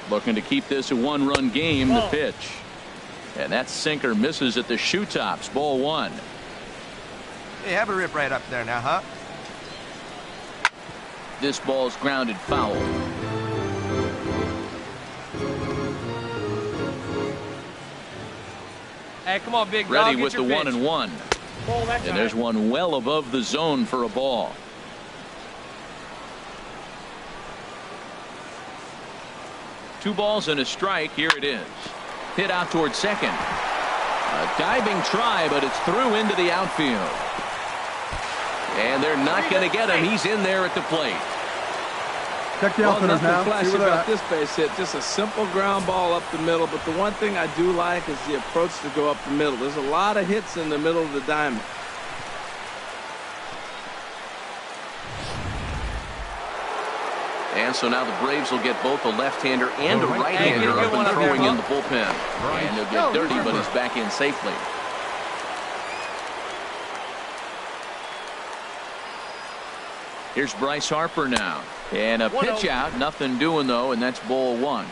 Looking to keep this a 1-run game. The pitch. And that sinker misses at the shoe tops. Ball 1. Hey, have a rip right up there now, huh? This ball's grounded foul. Hey, come on, big dog. Ready Get with the your pitch. 1-1. And there's one well above the zone for a ball. Two balls and a strike. Here it is. Hit out towards second. A diving try, but it's through into the outfield. And they're not going to get him. He's in there at the plate. Check the outfielders now. Flashy about this base hit. Just a simple ground ball up the middle. But the one thing I do like is the approach to go up the middle. There's a lot of hits in the middle of the diamond. And so now the Braves will get both a left-hander and a right-hander up and throwing in the bullpen. And they'll get dirty, but he's back in safely. Here's Bryce Harper now. And a pitch out. Nothing doing, though, and that's ball 1.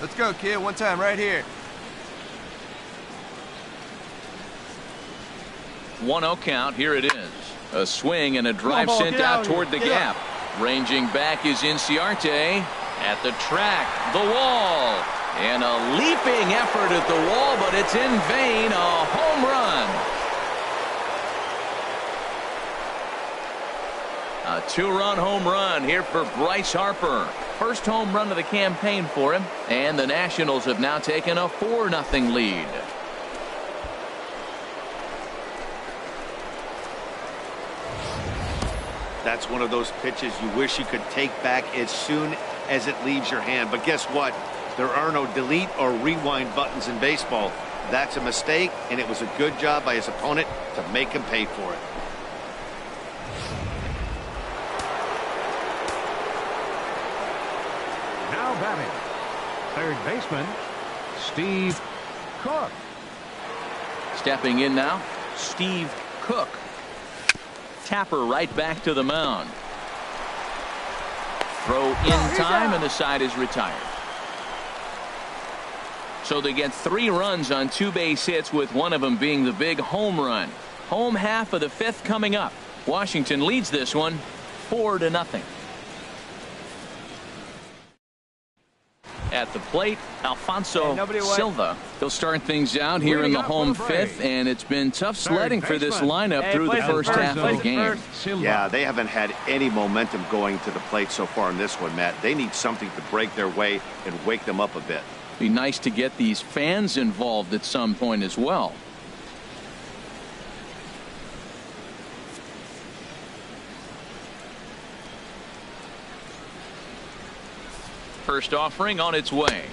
Let's go, kid. One time right here. 1-0 count. Here it is. A swing and a drive sent out toward the gap. Ranging back is Inciarte. At the track, the wall. And a leaping effort at the wall, but it's in vain. A home run. A 2-run home run here for Bryce Harper. First home run of the campaign for him. And the Nationals have now taken a 4-0 lead. That's one of those pitches you wish you could take back as soon as it leaves your hand. But guess what? There are no delete or rewind buttons in baseball. That's a mistake, and it was a good job by his opponent to make him pay for it. Now batting, third baseman, Steve Cook. Stepping in now, Steve Cook. Tapper right back to the mound. Throw in time, and the side is retired. So they get 3 runs on 2 base hits, with one of them being the big home run. Home half of the 5th coming up. Washington leads this one 4-0. At the plate, Alfonso Silva. He'll start things out here in the home 5th, and it's been tough sledding for this lineup through the first half of the game. Yeah, they haven't had any momentum going to the plate so far in this one, Matt. They need something to break their way and wake them up a bit. Be nice to get these fans involved at some point as well. First offering on its way.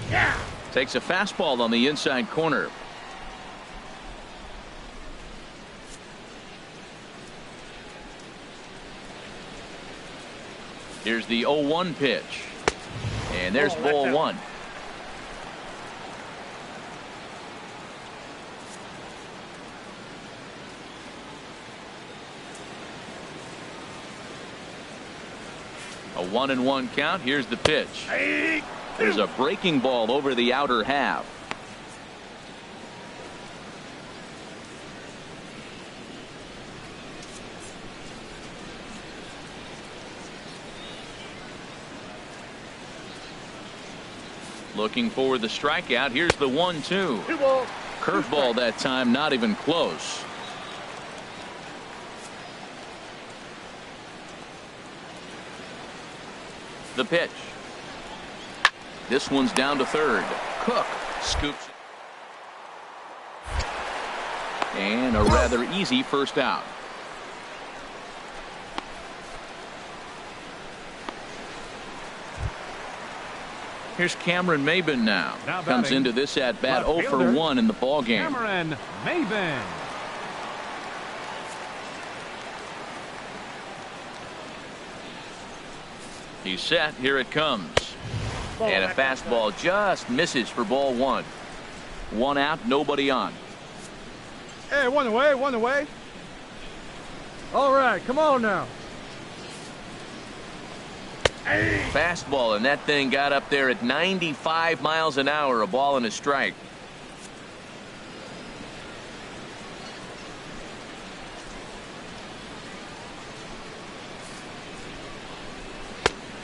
Takes a fastball on the inside corner. Here's the 0-1 pitch. And there's ball 1. A 1-1 count. Here's the pitch. There's a breaking ball over the outer half. Looking for the strikeout. Here's the 1-2. Curveball that time, not even close. The pitch. This one's down to third. Cook scoops it. And a rather easy first out. Here's Cameron Maben now. Comes into this at bat 0 for 1 in the ball game. Cameron Maben. He's set. Here it comes. And a fastball just misses for ball 1. 1 out, nobody on. Hey, one away, one away. All right, come on now. Fastball, and that thing got up there at 95 miles an hour. A ball and a strike.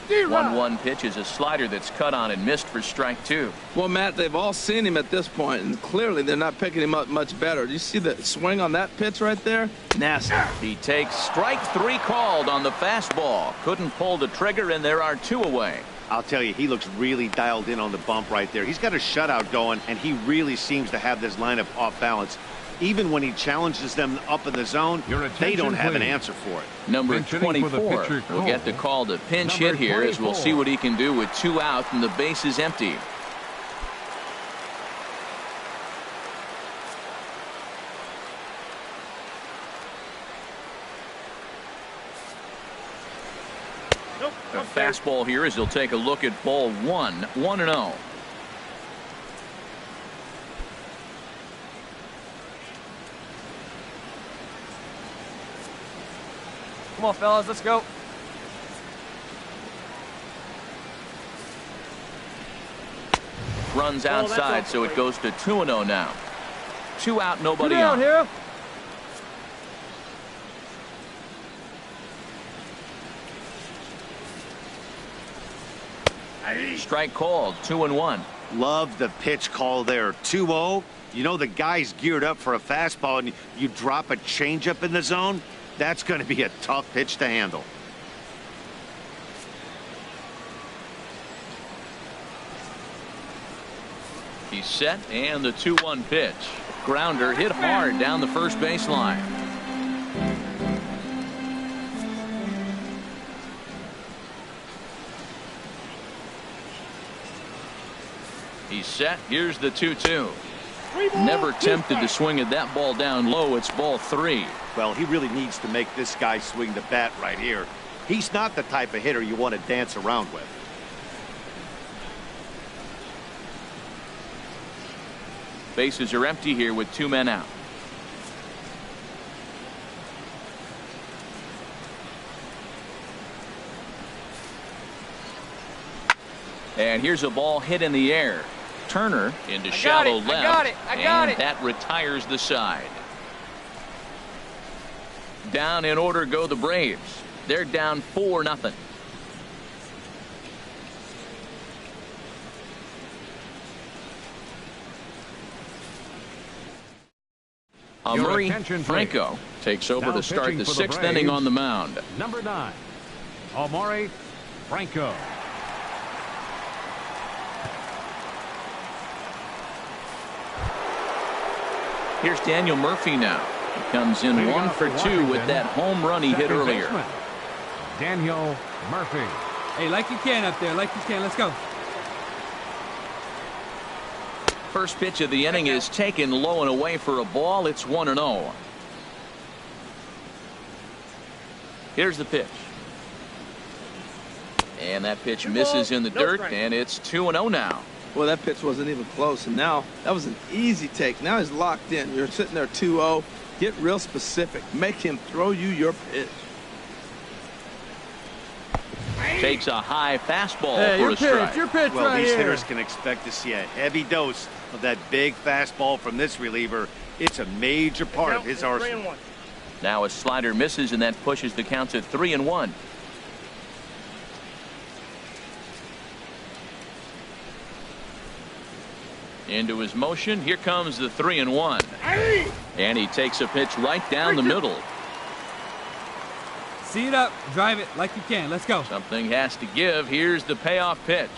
D-Rod. 1-1 pitch is a slider that's cut on and missed for strike 2. Well, Matt, they've all seen him at this point, and clearly they're not picking him up much better. Do you see the swing on that pitch right there? Nasty. He takes strike 3 called on the fastball. Couldn't pull the trigger, and there are 2 away. I'll tell you, he looks really dialed in on the bump right there. He's got a shutout going, and he really seems to have this lineup off balance. Even when he challenges them up in the zone, they don't have an answer for it. Number 24 will get the call to pinch hit here, as we'll see what he can do with 2 out and the base is empty. A fastball here as he'll take a look at ball 1. 1-0. Come on, fellas, let's go. runs outside, so it goes to 2-0 now. 2 out, nobody Two down on. here. Strike called, 2-1. Love the pitch call there. 2-0. You know the guy's geared up for a fastball, and you drop a changeup in the zone. That's going to be a tough pitch to handle. He's set, and the 2-1 pitch. Grounder hit hard down the first baseline. He's set. Here's the 2-2. Never tempted to swing at that ball down low. It's ball 3. Well, he really needs to make this guy swing the bat right here. He's not the type of hitter you want to dance around with. Bases are empty here with 2 men out. And here's a ball hit in the air. Turner into shallow left. I got it. That retires the side. Down in order go the Braves. They're down 4-0. Murray Franco takes over to start the 6th inning on the mound. Number 9, Amari Franco. Here's Daniel Murphy now. He comes in 1 for 2 with that home run he hit earlier. Daniel Murphy. Hey, like you can up there, like you can. Let's go. First pitch of the inning is taken low and away for a ball. It's 1-0. Here's the pitch. And that pitch misses in the dirt, and it's 2-0 now. Well, that pitch wasn't even close, and now that was an easy take. Now he's locked in. You're sitting there 2-0. Get real specific. Make him throw you your pitch. Takes a high fastball for a strike. Your pitch Well, right these here. hitters can expect to see a heavy dose of that big fastball from this reliever. It's a major part of his arsenal. Now a slider misses, and that pushes the counts at 3-1. Into his motion. Here comes the 3-1. And he takes a pitch right down the middle. See it up, drive it like you can. Let's go. Something has to give. Here's the payoff pitch.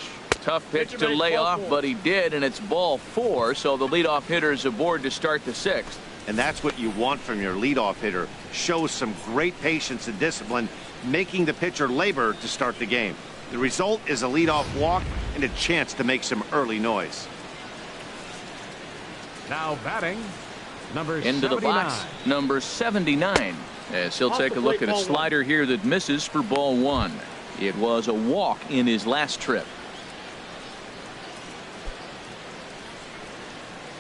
Tough pitch to lay off, but he did, and it's ball 4, so the leadoff hitter is aboard to start the 6th. And that's what you want from your leadoff hitter. Shows some great patience and discipline, making the pitcher labor to start the game. The result is a leadoff walk and a chance to make some early noise. Now batting, number Into 79. the box, number 79. As he'll take a look at a slider here that misses for ball 1. It was a walk in his last trip.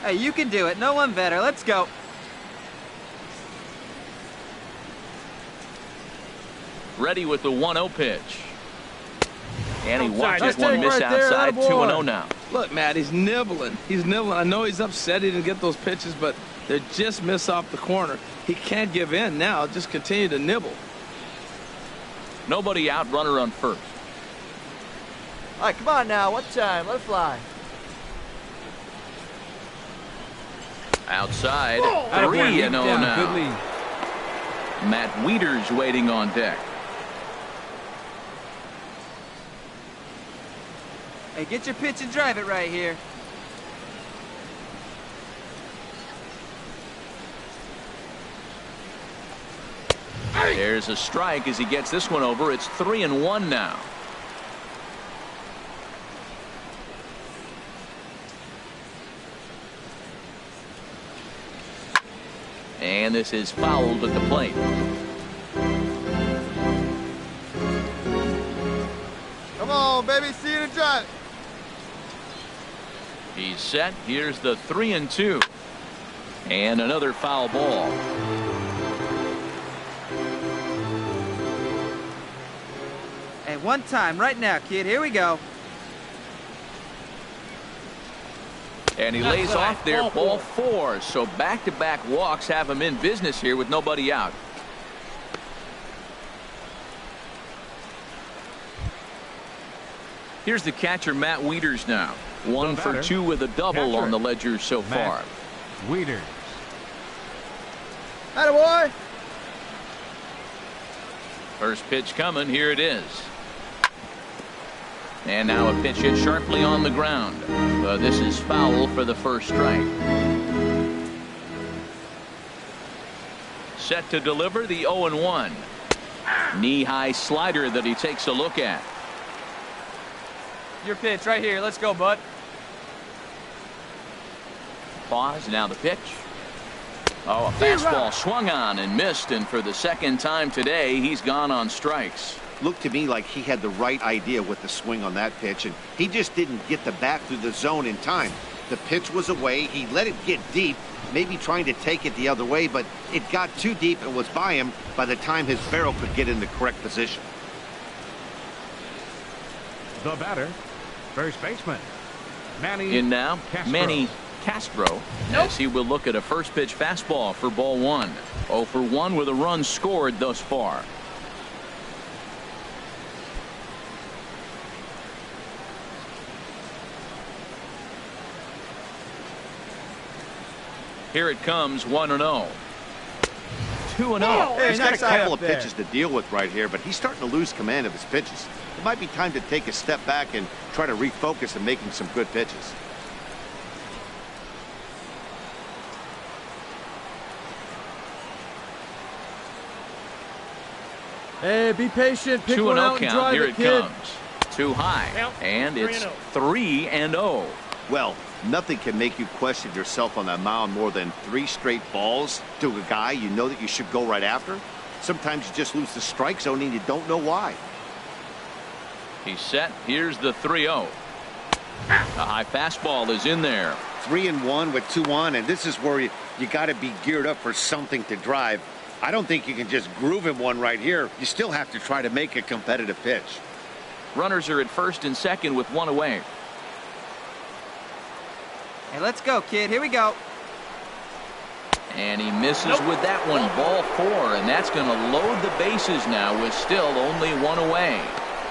Hey, you can do it. No one better. Let's go. Ready with the 1-0 pitch. And he Outside. watches Nice one take miss right there, outside. attaboy. 2-0 now. Look, Matt, he's nibbling. He's nibbling. I know he's upset he didn't get those pitches, but they just miss off the corner. He can't give in now. Just continue to nibble. Nobody out, runner on first. All right, come on now. What time? Let it fly. Outside. Attaboy, 3-0 lead down. now. Good lead. Matt Wieters waiting on deck. Hey, get your pitch and drive it right here. There's a strike as he gets this one over. It's 3-1 now. And this is fouled at the plate. Come on, baby. See it and drive it. He's set. Here's the 3-2. And another foul ball. Hey, one time right now, kid. Here we go. And he lays off there, ball 4. So back-to-back walks have him in business here with nobody out. Here's the catcher, Matt Wieters now. 1 for 2 with a double on the ledger so far. Wieters. Attaboy. First pitch coming. Here it is. And now a pitch hit sharply on the ground. This is foul for the first strike. Set to deliver the 0-1. Knee-high slider that he takes a look at. Your pitch right here. Let's go, bud. Pause. Now the pitch. Oh, a fastball swung on and missed. And for the second time today, he's gone on strikes. Looked to me like he had the right idea with the swing on that pitch, and he just didn't get the bat through the zone in time. The pitch was away. He let it get deep, maybe trying to take it the other way, but it got too deep and was by him by the time his barrel could get in the correct position. The batter, first baseman, Manny in now, Castro. Manny Castro, as he will look at a first pitch fastball for ball 1. 0 for 1 with a run scored thus far. Here it comes, 1-0. 2-0. He's got a couple of pitches to deal with right here, but he's starting to lose command of his pitches. It might be time to take a step back and try to refocus on making some good pitches. Hey, be patient. Pick one out and count. drive Here it, it kid. comes. Too high. And it's 3-0. Well, nothing can make you question yourself on that mound more than 3 straight balls to a guy you know that you should go right after. Sometimes you just lose the strike zone and you don't know why. He's set. Here's the 3-0. A high fastball is in there. 3-1 with 2 on, and this is where you got to be geared up for something to drive. I don't think you can just groove him one right here. You still have to try to make a competitive pitch. Runners are at first and second with 1 away. Hey, let's go, kid. Here we go. And he misses with that one. Ball 4, and that's going to load the bases now with still only 1 away.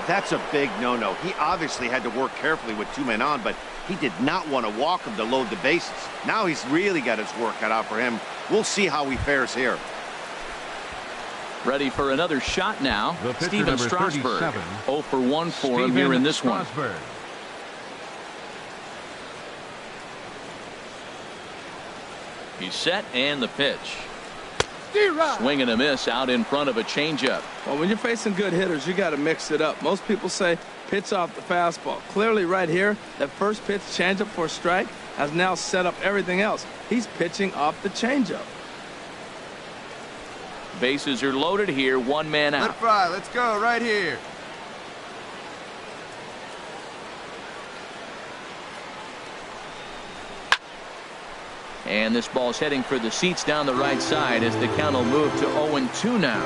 That's a big no-no. He obviously had to work carefully with 2 men on, but he did not want to walk him to load the bases. Now he's really got his work cut out for him. We'll see how he fares here. Ready for another shot now. Steven Strasburg. 0 for 1 for him here in this one. He's set, and the pitch. Swing and a miss out in front of a changeup. Well, when you're facing good hitters, you got to mix it up. Most people say pitch off the fastball. Clearly right here, that first pitch changeup for a strike has now set up everything else. He's pitching off the changeup. Bases are loaded here. 1 man out. Let fry. Let's go right here. And this ball's heading for the seats down the right side as the count will move to 0-2 now.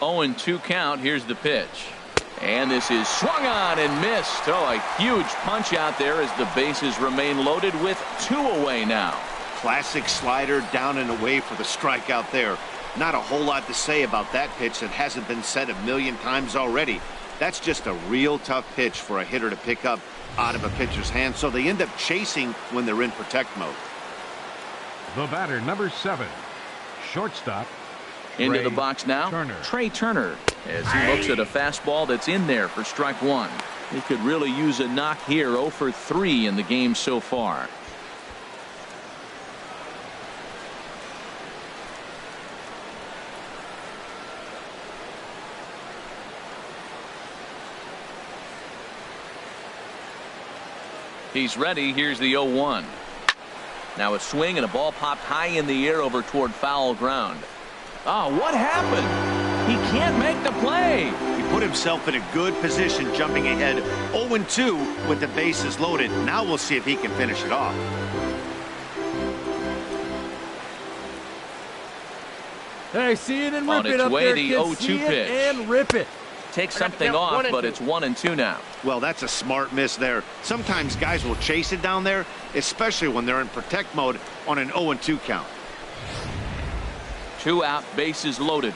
0-2 count. Here's the pitch. And this is swung on and missed. Oh, a huge punch out there as the bases remain loaded with 2 away now. Classic slider down and away for the strike out there. Not a whole lot to say about that pitch that hasn't been said a million times already. That's just a real tough pitch for a hitter to pick up out of a pitcher's hand, so they end up chasing when they're in protect mode. The batter, number 7, shortstop. Into the box now, Trey Turner, as he looks at a fastball that's in there for strike 1. He could really use a knock here. 0 for 3 in the game so far. He's ready. Here's the 0-1. Now a swing and a ball popped high in the air over toward foul ground. Oh, what happened? He can't make the play. He put himself in a good position jumping ahead 0-2 with the bases loaded. Now we'll see if he can finish it off. Hey, see it and rip On it its up way, there, the kid. 0-2 See pitch. it and rip it. takes something off, but it's 1-2 now. Well, that's a smart miss there. Sometimes guys will chase it down there, especially when they're in protect mode on an 0-2 count. 2 out, bases loaded.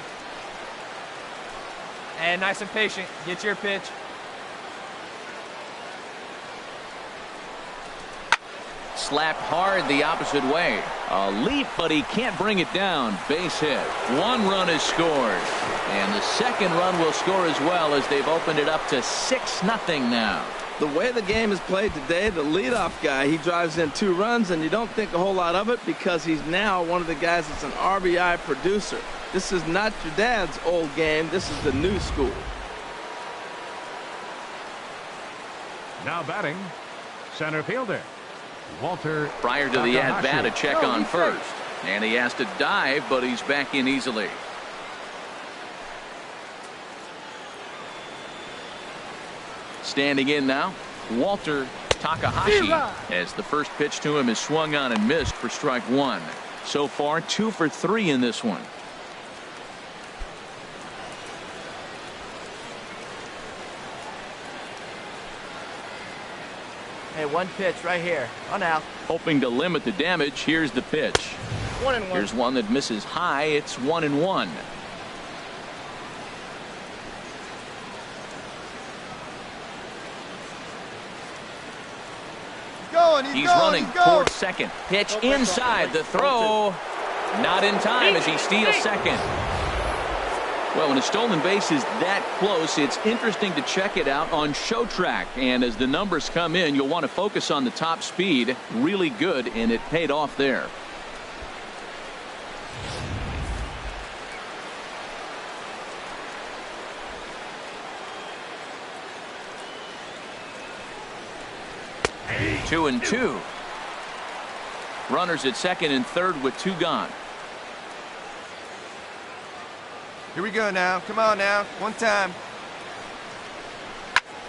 And nice and patient. Get your pitch. Slapped hard the opposite way. A leap, but he can't bring it down. Base hit. 1 run is scored. And the second run will score as well, as they've opened it up to 6-0 now. The way the game is played today, the leadoff guy, he drives in 2 runs, and you don't think a whole lot of it because he's now one of the guys that's an RBI producer. This is not your dad's old game. This is the new school. Now batting, center fielder, Walter. Prior to the at-bat, a check on first. And he has to dive, but he's back in easily. Standing in now, Walter Takahashi, as the first pitch to him is swung on and missed for strike 1. So far, 2 for 3 in this one. Hey, 1 pitch right here. On out. Hoping to limit the damage, here's the pitch. 1-1. Here's one that misses high. It's 1-1. He's running towards second. Pitch inside. The throw. Not in time as he steals second. Well, when a stolen base is that close, it's interesting to check it out on Show Track. And as the numbers come in, you'll want to focus on the top speed. Really good, and it paid off there. Two and two. Runners at second and third with 2 gone. Here we go now. Come on now. One time.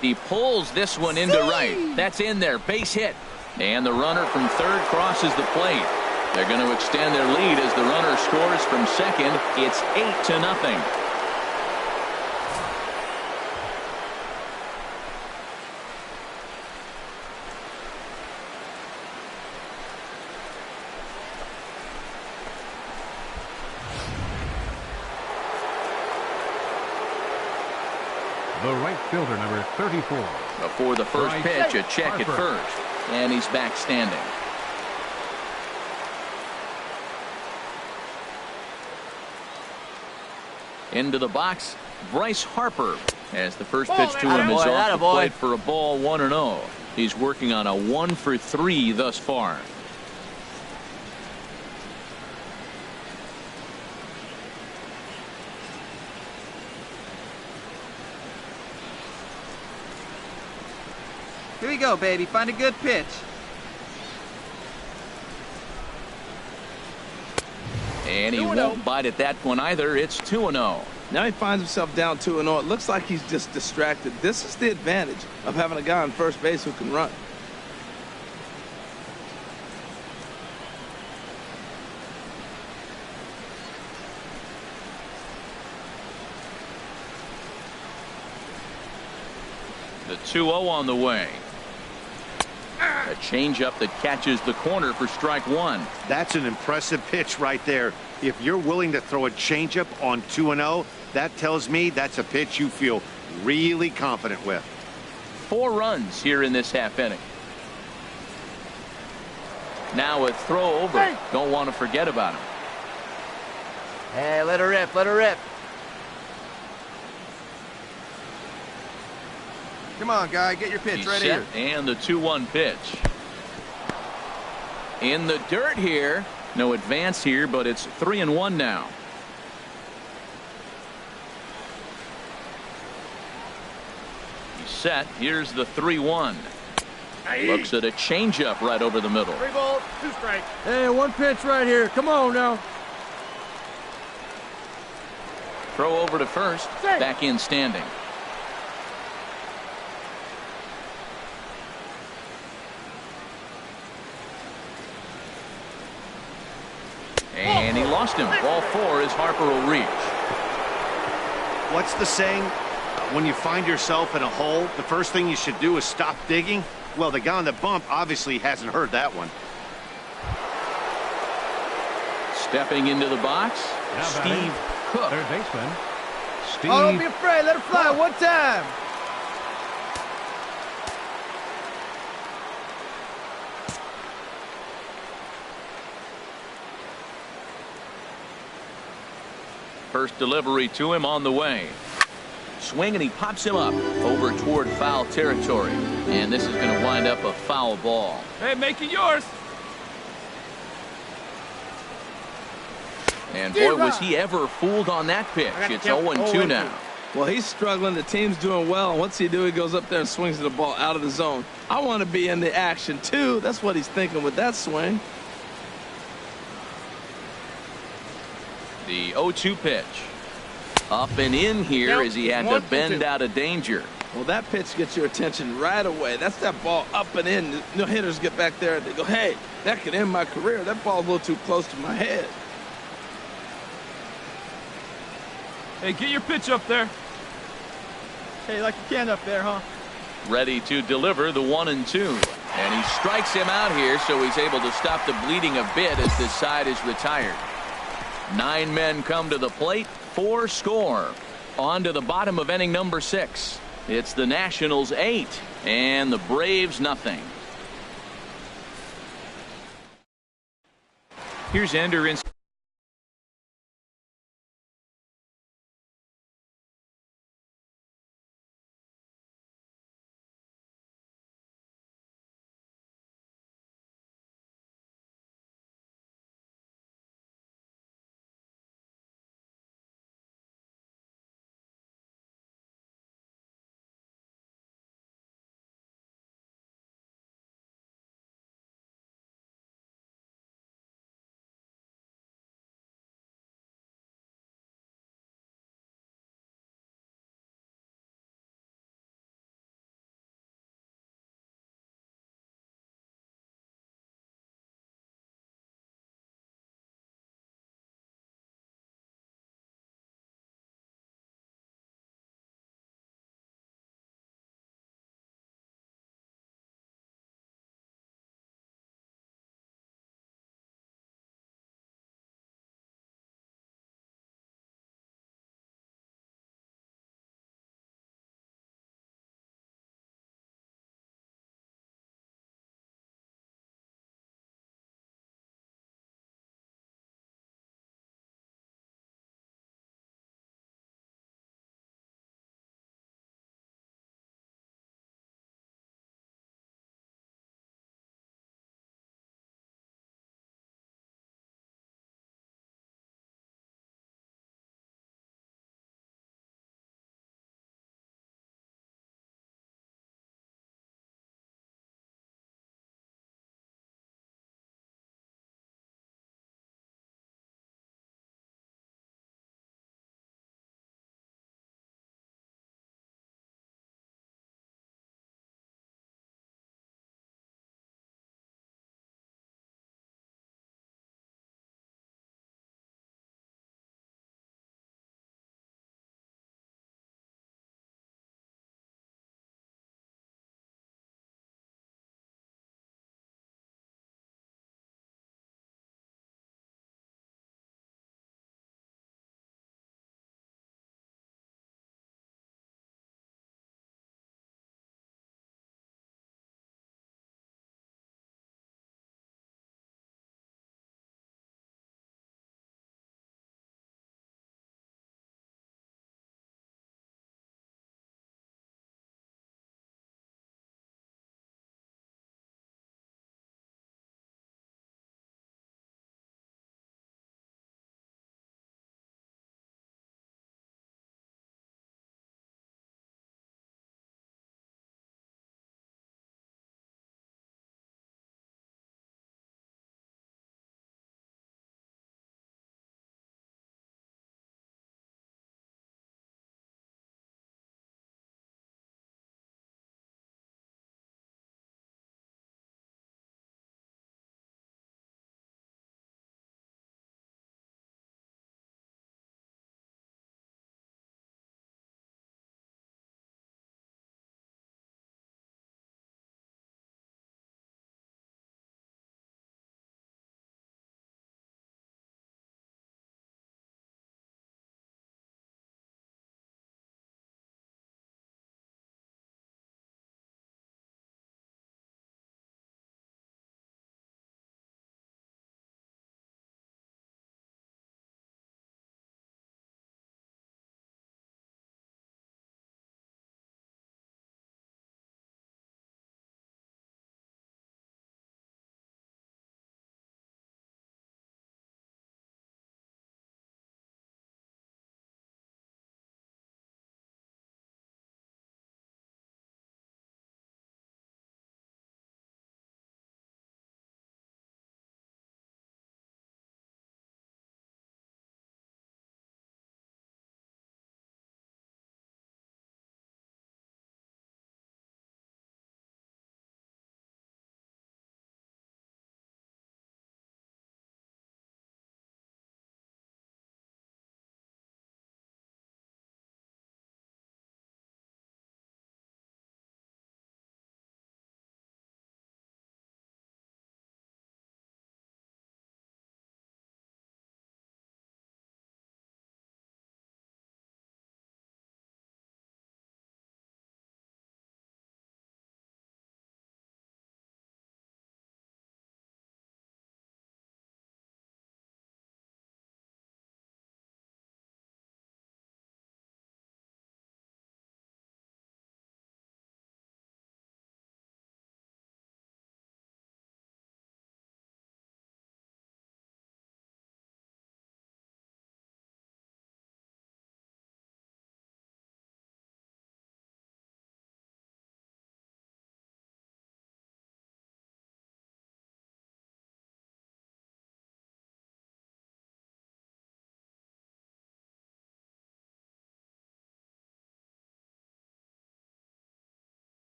He pulls this one into right. That's in there. Base hit. And the runner from third crosses the plate. They're going to extend their lead as the runner scores from second. It's 8-0. The right fielder, number 34. Before the first pitch, a check at first. And he's back standing. Into the box, Bryce Harper, as the first pitch to him is off the plate for a ball, 1-0. He's working on a 1 for 3 thus far. Here we go, baby. Find a good pitch. And he won't bite at that one either. It's 2-0. Now he finds himself down 2-0. It looks like he's just distracted. This is the advantage of having a guy on first base who can run. The 2-0 on the way. A changeup that catches the corner for strike 1. That's an impressive pitch right there. If you're willing to throw a changeup on 2-0, that tells me that's a pitch you feel really confident with. 4 runs here in this half inning. Now a throw over. Hey. Don't want to forget about him. Hey, let her rip. Let her rip. Come on, guy. Get your pitch right here. And the 2-1 pitch. In the dirt here. No advance here, but it's 3-1 now. He's set. Here's the 3-1. Looks at a changeup right over the middle. 3 balls, 2 strikes. Hey, 1 pitch right here. Come on now. Throw over to first. Back in standing. And he lost him. Ball 4 as Harper will reach. What's the saying? When you find yourself in a hole, the first thing you should do is stop digging. Well, the guy on the bump obviously hasn't heard that one. Stepping into the box, Now Steve Cook. Third baseman, Steve. Oh, don't be afraid. Let her fly. One time. First delivery to him on the way. Swing, and he pops him up over toward foul territory. And this is going to wind up a foul ball. Hey, make it yours. And boy, was he ever fooled on that pitch. It's 0-2 now. Well, he's struggling. The team's doing well. And what's he do? He goes up there and swings the ball out of the zone. I want to be in the action, too. That's what he's thinking with that swing. The 0-2 pitch. Up and in here as he had to bend out of danger. Well, that pitch gets your attention right away. That's that ball up and in. The hitters get back there and they go, hey, that could end my career. That ball's a little too close to my head. Hey, get your pitch up there. Hey, like you can up there, huh? Ready to deliver the 1-2. And he strikes him out here, so he's able to stop the bleeding a bit as this side is retired. 9 men come to the plate, 4 score. On to the bottom of inning number 6. It's the Nationals 8 and the Braves nothing. Here's Ender in.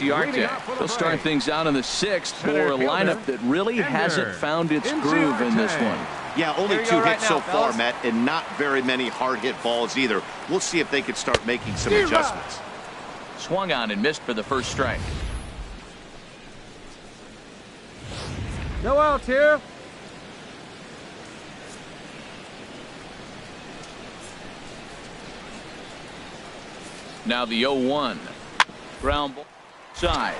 the art day. They'll start things out in the 6th for a lineup that really hasn't found its groove in this one. Yeah, only 2 hits so far, Matt, and not very many hard-hit balls either. We'll see if they can start making some adjustments. Swung on and missed for the first strike. No outs here. Now the 0-1. Ground ball side.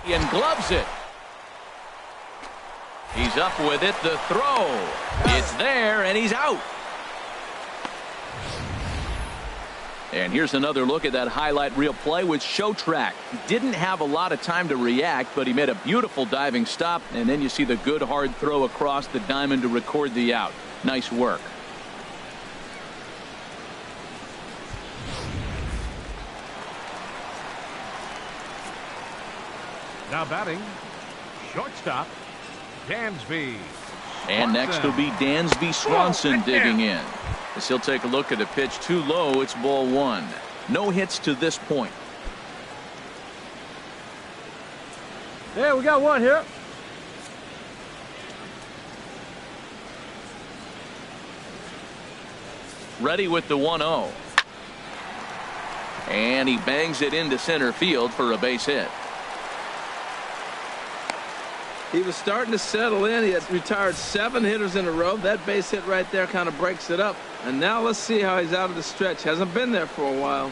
And gloves it. He's up with it. The throw. It's there, and he's out. And here's another look at that highlight reel play with Show Track. Didn't have a lot of time to react, but he made a beautiful diving stop, and then you see the good hard throw across the diamond to record the out. Nice work. Now batting, shortstop, Dansby. And next will be Dansby Swanson digging in. As he'll take a look at a pitch too low, it's ball 1. No hits to this point. Yeah, we got one here. Ready with the 1-0. And he bangs it into center field for a base hit. He was starting to settle in. He had retired 7 hitters in a row. That base hit right there kind of breaks it up. And now let's see how he's out of the stretch. Hasn't been there for a while.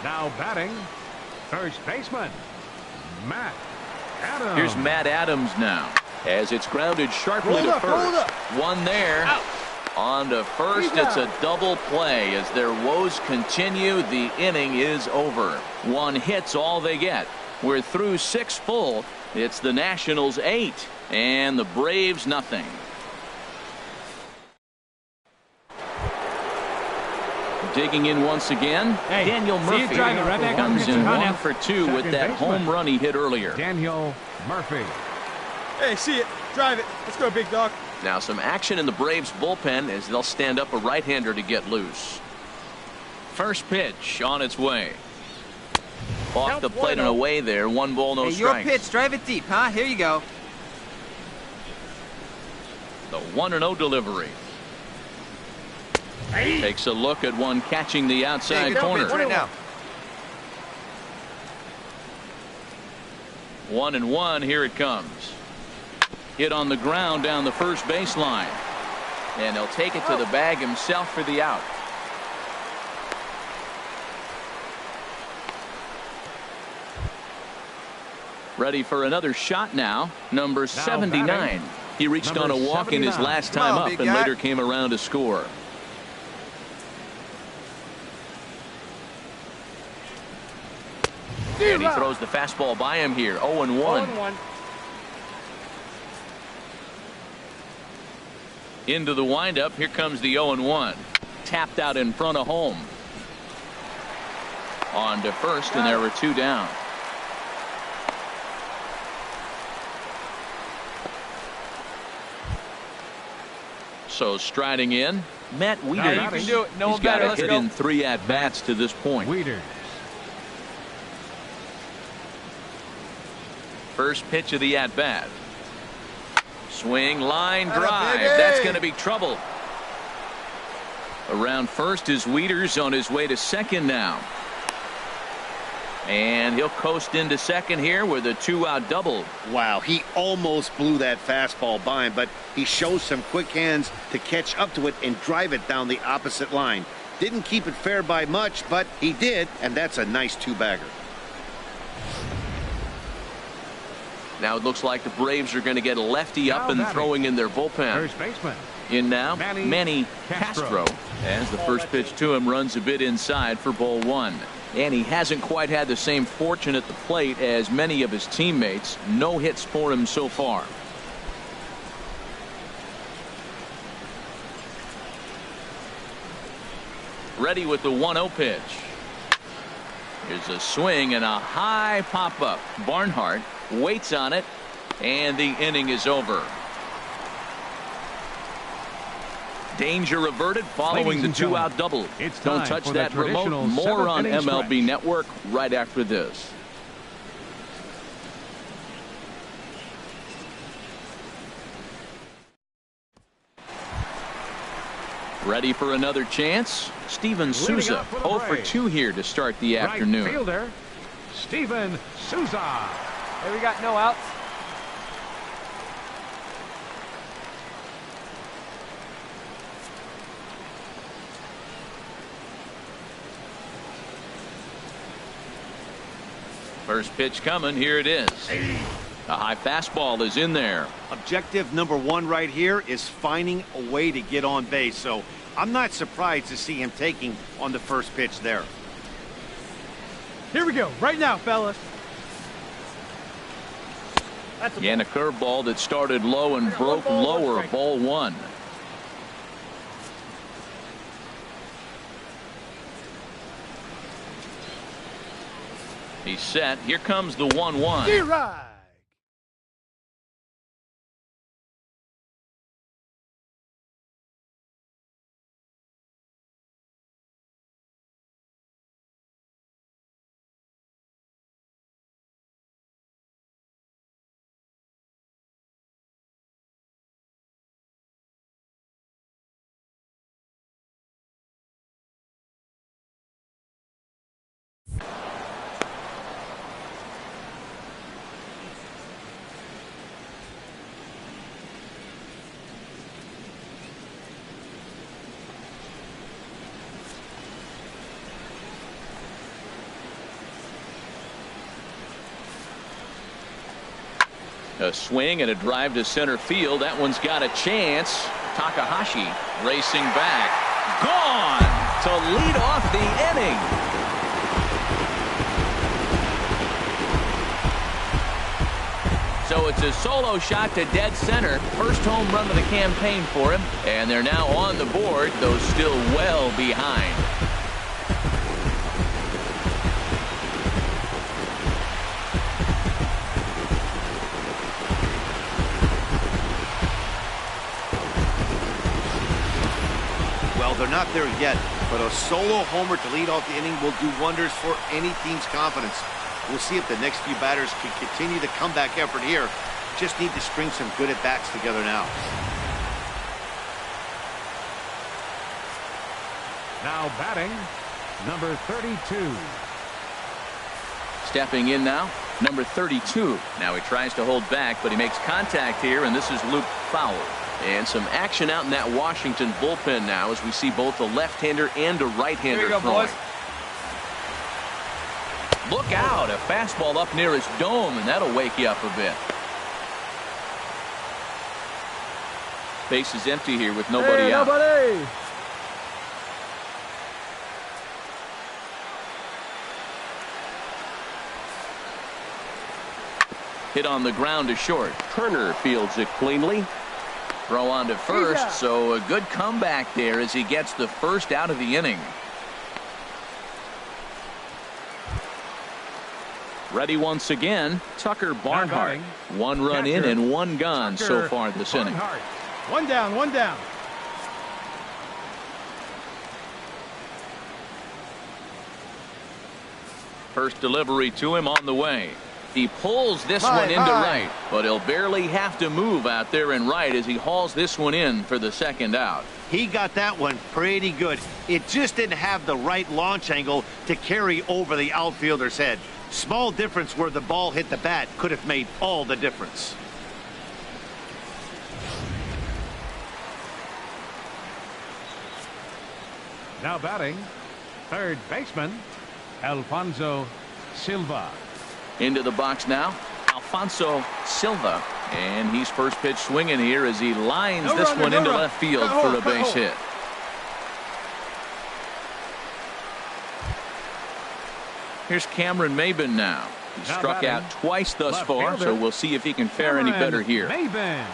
Now batting, first baseman, Matt Adams. Here's Matt Adams now, as it's grounded sharply to first. One there. Out. On to first. It's a double play. As their woes continue, the inning is over. 1 hit's all they get. We're through 6 full. It's the Nationals 8 and the Braves nothing. Digging in once again, Daniel Murphy comes in 1 for 2 with that home run he hit earlier. Daniel Murphy. Hey, see it. Drive it. Let's go, big dog. Now some action in the Braves bullpen as they'll stand up a right-hander to get loose. First pitch on its way. Off the plate and away there. 1 ball, no strikes. Your pitch. Drive it deep, huh? Here you go. The 1-0 delivery. Takes a look at one catching the outside corner. Right now. 1-1. Here it comes. Hit on the ground down the first baseline. And he'll take it to the bag himself for the out. Ready for another shot now. Number 79. He reached on a walk in his last time up and later came around to score. And he throws the fastball by him here. 0-1. Into the windup. Here comes the 0-1. Tapped out in front of home. On to first, and there were 2 down. So striding in, Matt Wieters. You can do it. No He's got a hit in 3 at-bats to this point. Wieters. First pitch of the at-bat. Swing, line drive. That's going to be trouble. Around first is Wieters on his way to second now. And he'll coast into second here with a 2-out double. Wow, he almost blew that fastball by him, but he shows some quick hands to catch up to it and drive it down the opposite line. Didn't keep it fair by much, but he did, and that's a nice 2-bagger. Now it looks like the Braves are going to get a lefty up and throwing in their bullpen. First baseman. In now, Manny Castro. As the first pitch to him runs a bit inside for ball 1. And he hasn't quite had the same fortune at the plate as many of his teammates. No hits for him so far. Ready with the 1-0 pitch. Here's a swing and a high pop-up. Barnhart waits on it, and the inning is over. Danger averted following the two-out double. Don't touch that remote. More on MLB Network right after this. Ready for another chance? Steven Souza 0 for 2 here to start the afternoon. Right fielder, Steven Souza. Hey, we got no outs. First pitch coming. Here it is. A high fastball is in there. Objective number 1 right here is finding a way to get on base. So I'm not surprised to see him taking on the first pitch there. Here we go. Right now, fellas. And a curveball that started low and broke lower. Ball 1. He's set. Here comes the 1-1. A swing and a drive to center field. That one's got a chance. Takahashi racing back. Gone to lead off the inning. So it's a solo shot to dead center. First home run of the campaign for him. And they're now on the board, though still well behind. They're not there yet, but a solo homer to lead off the inning will do wonders for any team's confidence. We'll see if the next few batters can continue the comeback effort here. Just need to string some good at-bats together now. Now batting, number 32. Stepping in now, number 32. Now he tries to hold back, but he makes contact here, and this is Luke Fowler. And some action out in that Washington bullpen now as we see both a left-hander and a right-hander throwing. Look out, a fastball up near his dome, and that'll wake you up a bit. Base is empty here with nobody out. Nobody. Hit on the ground to short. Turner fields it cleanly. Throw on to first, so a good comeback there as he gets the first out of the inning. Ready once again, Tucker Barnhart. 1 run in and 1 gone so far this inning. One down, one down. First delivery to him on the way. He pulls this one into right, but he'll barely have to move out there in right as he hauls this one in for the second out. He got that one pretty good. It just didn't have the right launch angle to carry over the outfielder's head. Small difference where the ball hit the bat could have made all the difference. Now batting, third baseman, Alfonso Silva. Into the box now, Alfonso Silva. And he's first pitch swinging here as he lines this one into left field for a base hit. Here's Cameron Maben now. He struck out twice thus far, so we'll see if he can fare any better here. Maben.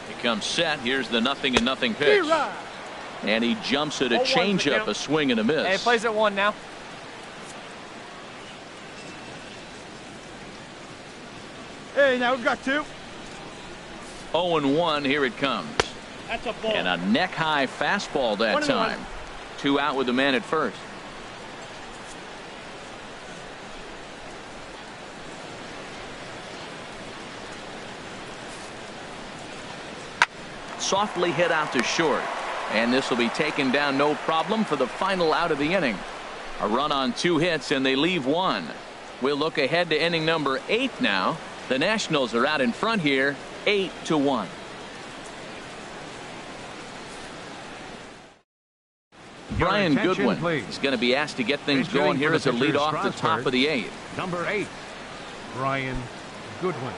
He comes set. Here's the 0-0 pitch. And he jumps at a changeup, a swing and a miss. Hey, plays at 1 now. Hey, now we've got 2. 0-1, here it comes. That's a ball. And a neck-high fastball that time. 2 out with the man at first. Softly hit out to short. And this will be taken down no problem for the final out of the inning. A run on 2 hits, and they leave 1. We'll look ahead to inning number 8 now. The Nationals are out in front here, 8-1. Brian Goodwin is going to be asked to get things going here as a leadoff the top of the 8th. Number 8, Brian Goodwin.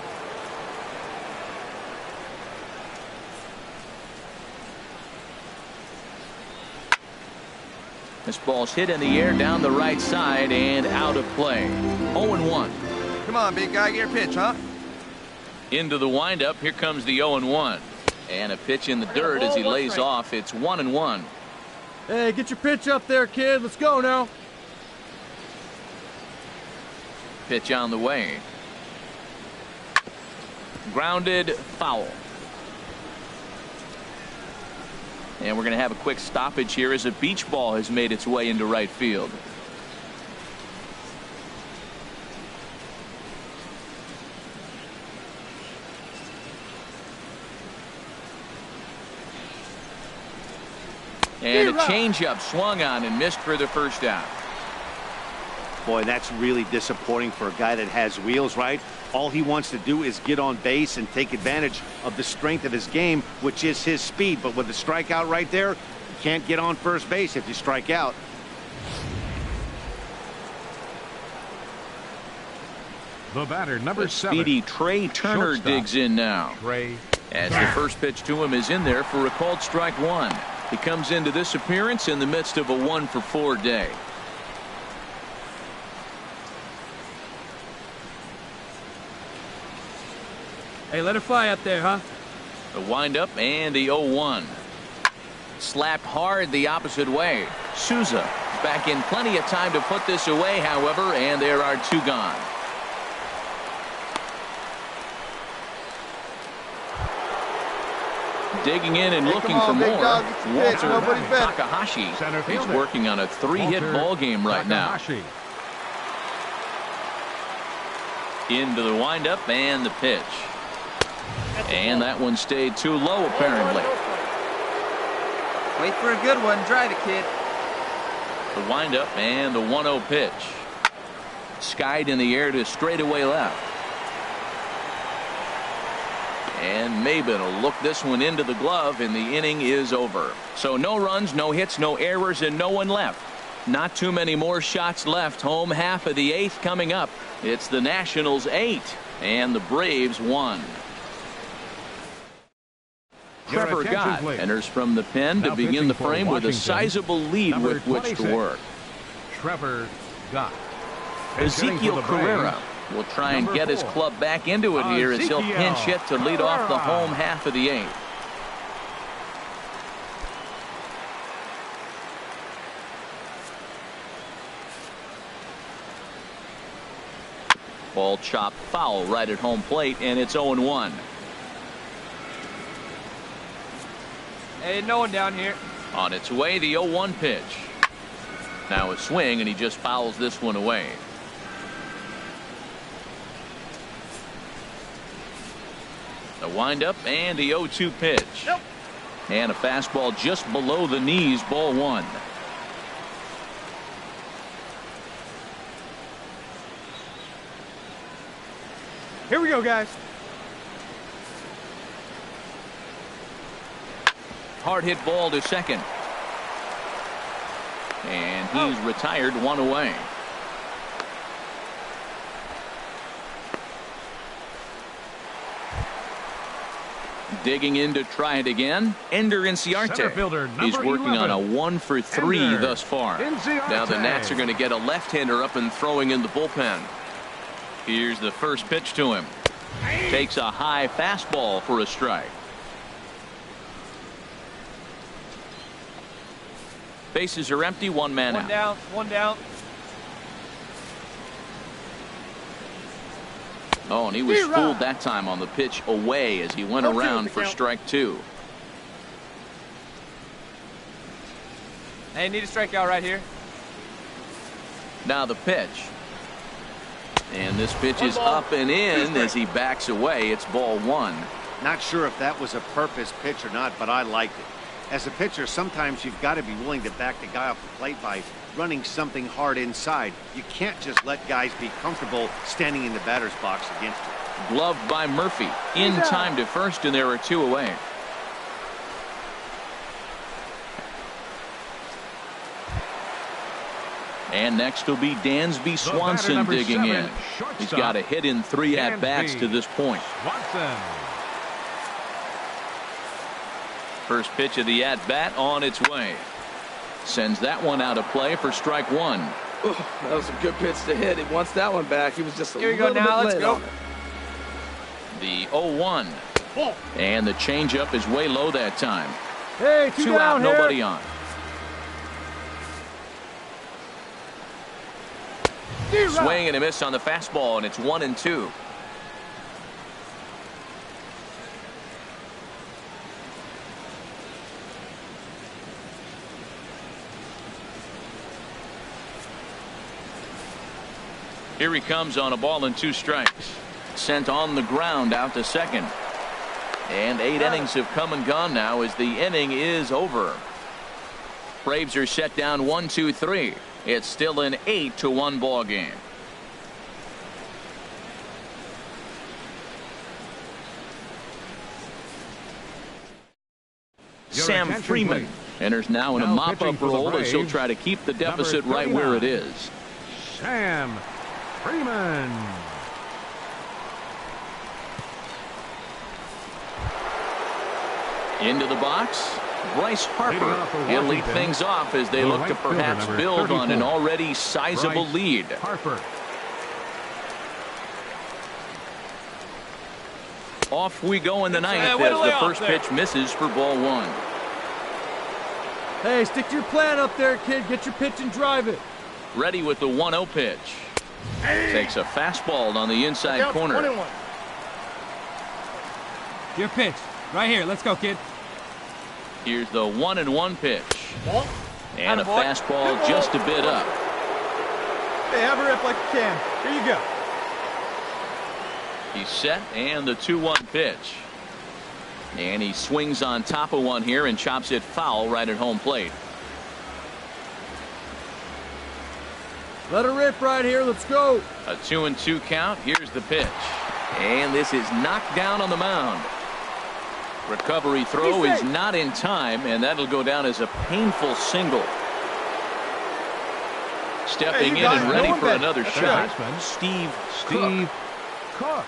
This ball's hit in the air down the right side and out of play. 0-1. Come on, big guy, get your pitch, huh? Into the windup. Here comes the 0-1. And a pitch in the dirt as he lays off. It's 1-1. Hey, get your pitch up there, kid. Let's go now. Pitch on the way. Grounded foul. And we're going to have a quick stoppage here as a beach ball has made its way into right field. And a changeup swung on and missed for the first out. Boy, that's really disappointing for a guy that has wheels, right? All he wants to do is get on base and take advantage of the strength of his game, which is his speed. But with the strikeout right there, you can't get on first base if you strike out. The batter, number 7. Speedy Trey Turner Shortstop. digs in now. Trey As the first pitch to him is in there for a called strike 1. He comes into this appearance in the midst of a 1-for-4 day. Hey, let it fly up there, huh? The windup and the 0-1. Slapped hard the opposite way. Souza back in plenty of time to put this away, however, and there are 2 gone. Digging in and looking for more. Walter Takahashi. He's working on a 3-hit ball game right now. Into the windup and the pitch. And that one stayed too low, apparently. Wait for a good one. Drive it, kid. The windup and the 1-0 pitch. Skied in the air to straightaway left. And Maben will look this one into the glove, and the inning is over. So no runs, no hits, no errors, and no one left. Not too many more shots left. Home half of the 8th coming up. It's the Nationals 8 and the Braves 1. Trevor Gott enters from the pen to begin the frame with a sizable lead with which to work. Trevor Gott. Ezekiel Carrera will try and get his club back into it here as he'll pinch hit to lead off the home half of the 8th. Ball chopped foul right at home plate, and it's 0-1. Hey, no one down here. On its way, the 0-1 pitch. Now a swing, and he just fouls this one away. The windup and the 0-2 pitch. Nope. And a fastball just below the knees, ball 1. Here we go, guys. Hard hit ball to second. And he's retired, 1 away. Digging in to try it again. Ender Inciarte. He's working 11. On a 1-for-3 Ender thus far. Inciarte. Now the Nats are going to get a left-hander up and throwing in the bullpen. Here's the first pitch to him. Takes a high fastball for a strike. Bases are empty, one man out. One down. Oh, and he was fooled that time on the pitch away as he went around for strike 2. Hey, need a strikeout right here. Now the pitch. And this pitch is up and in as he backs away. It's ball 1. Not sure if that was a purpose pitch or not, but I liked it. As a pitcher, sometimes you've got to be willing to back the guy off the plate by running something hard inside. You can't just let guys be comfortable standing in the batter's box against you. Gloved by Murphy. In time to first, and there are 2 away. And next will be Dansby Swanson digging in. He's got a hit in 3 at-bats to this point. Swanson. First pitch of the at-bat on its way. Sends that one out of play for strike 1. Oh, that was a good pitch to hit. He wants that one back. He was just a Here we little go now. bit Let's late go. on it. The 0-1. And the changeup is way low that time. Hey, 2 down out, here. nobody on. Swing and a miss on the fastball, and it's 1-2. Here he comes on a ball and 2 strikes. Sent on the ground out to second. And 8 innings have come and gone now as the inning is over. Braves are set down 1-2-3. It's still an 8-1 ball game. Sam Freeman enters now in a mop-up role as he'll try to keep the deficit right where it is. Sam Freeman. Into the box, Bryce Harper. He'll lead things off as they look to perhaps build on an already sizable lead. Harper. Off we go in the ninth as the first pitch misses for ball 1. Hey, stick to your plan up there, kid. Get your pitch and drive it. Ready with the 1-0 pitch. Takes a fastball on the inside corner. Your pitch. Right here. Let's go, kid. Here's the 1-1 pitch. And a fastball just a bit up. Hey, have a rip like you can. Here you go. He's set, and the 2-1 pitch. And he swings on top of one here and chops it foul right at home plate. Let her rip right here. Let's go. A 2-2 count. Here's the pitch. And this is knocked down on the mound. Recovery throw is not in time, and that'll go down as a painful single. Stepping in and ready for another shot, Steve Cook.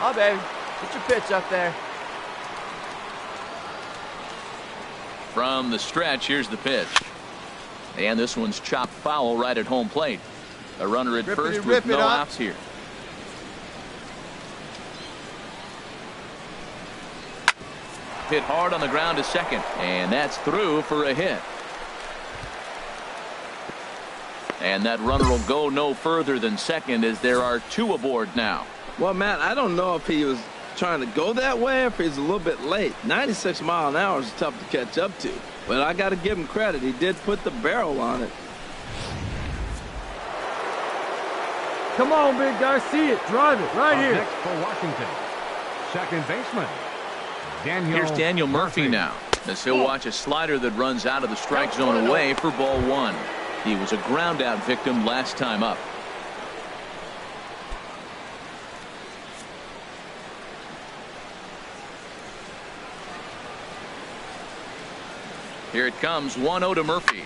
Oh, baby. Get your pitch up there. From the stretch, here's the pitch. And this one's chopped foul right at home plate. A runner at first with no outs here. Hit hard on the ground to second, and that's through for a hit. And that runner will go no further than second as there are 2 aboard now. Well, Matt, I don't know if he was trying to go that way or if he's a little bit late. 96 miles an hour is tough to catch up to. But I got to give him credit. He did put the barrel on it. Come on, big guy. See it. Drive it right here. Next for Washington, second baseman, Here's Daniel Murphy now as he'll watch a slider that runs out of the strike zone away for ball 1. He was a ground out victim last time up. Here it comes, 1-0 to Murphy.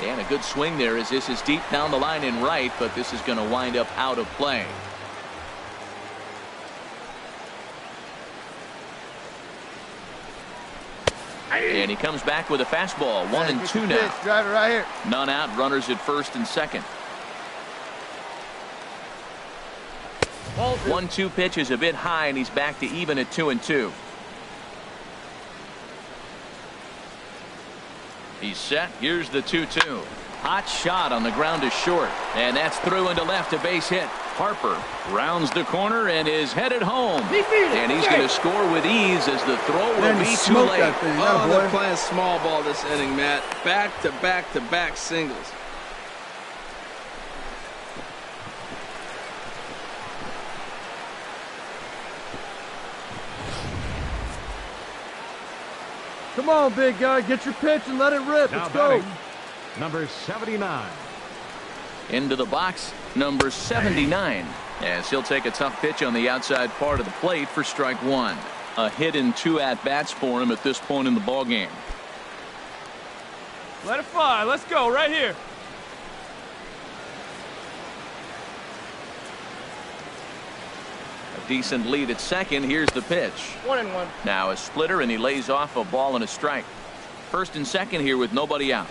And a good swing there as this is deep down the line in right, but this is going to wind up out of play. And he comes back with a fastball. 1-2 now. Drive it right here. None out. Runners at first and second. 1-2 pitch is a bit high, and he's back to even at 2-2. He's set. Here's the 2-2. Hot shot on the ground is short, and that's through into left, a base hit. Harper rounds the corner and is headed home, and he's going to score with ease as the throw will be too late. Oh, they're playing small ball this inning, Matt. Back to back to back singles. Come on, big guy. Get your pitch and let it rip. Now Let's go. Number 79. Into the box, number 79. As he'll take a tough pitch on the outside part of the plate for strike one. A hit in 2 at-bats for him at this point in the ballgame. Let it fly. Let's go right here. A decent lead at second. Here's the pitch. 1-1. Now a splitter, and he lays off a ball and a strike. First and second here with nobody out.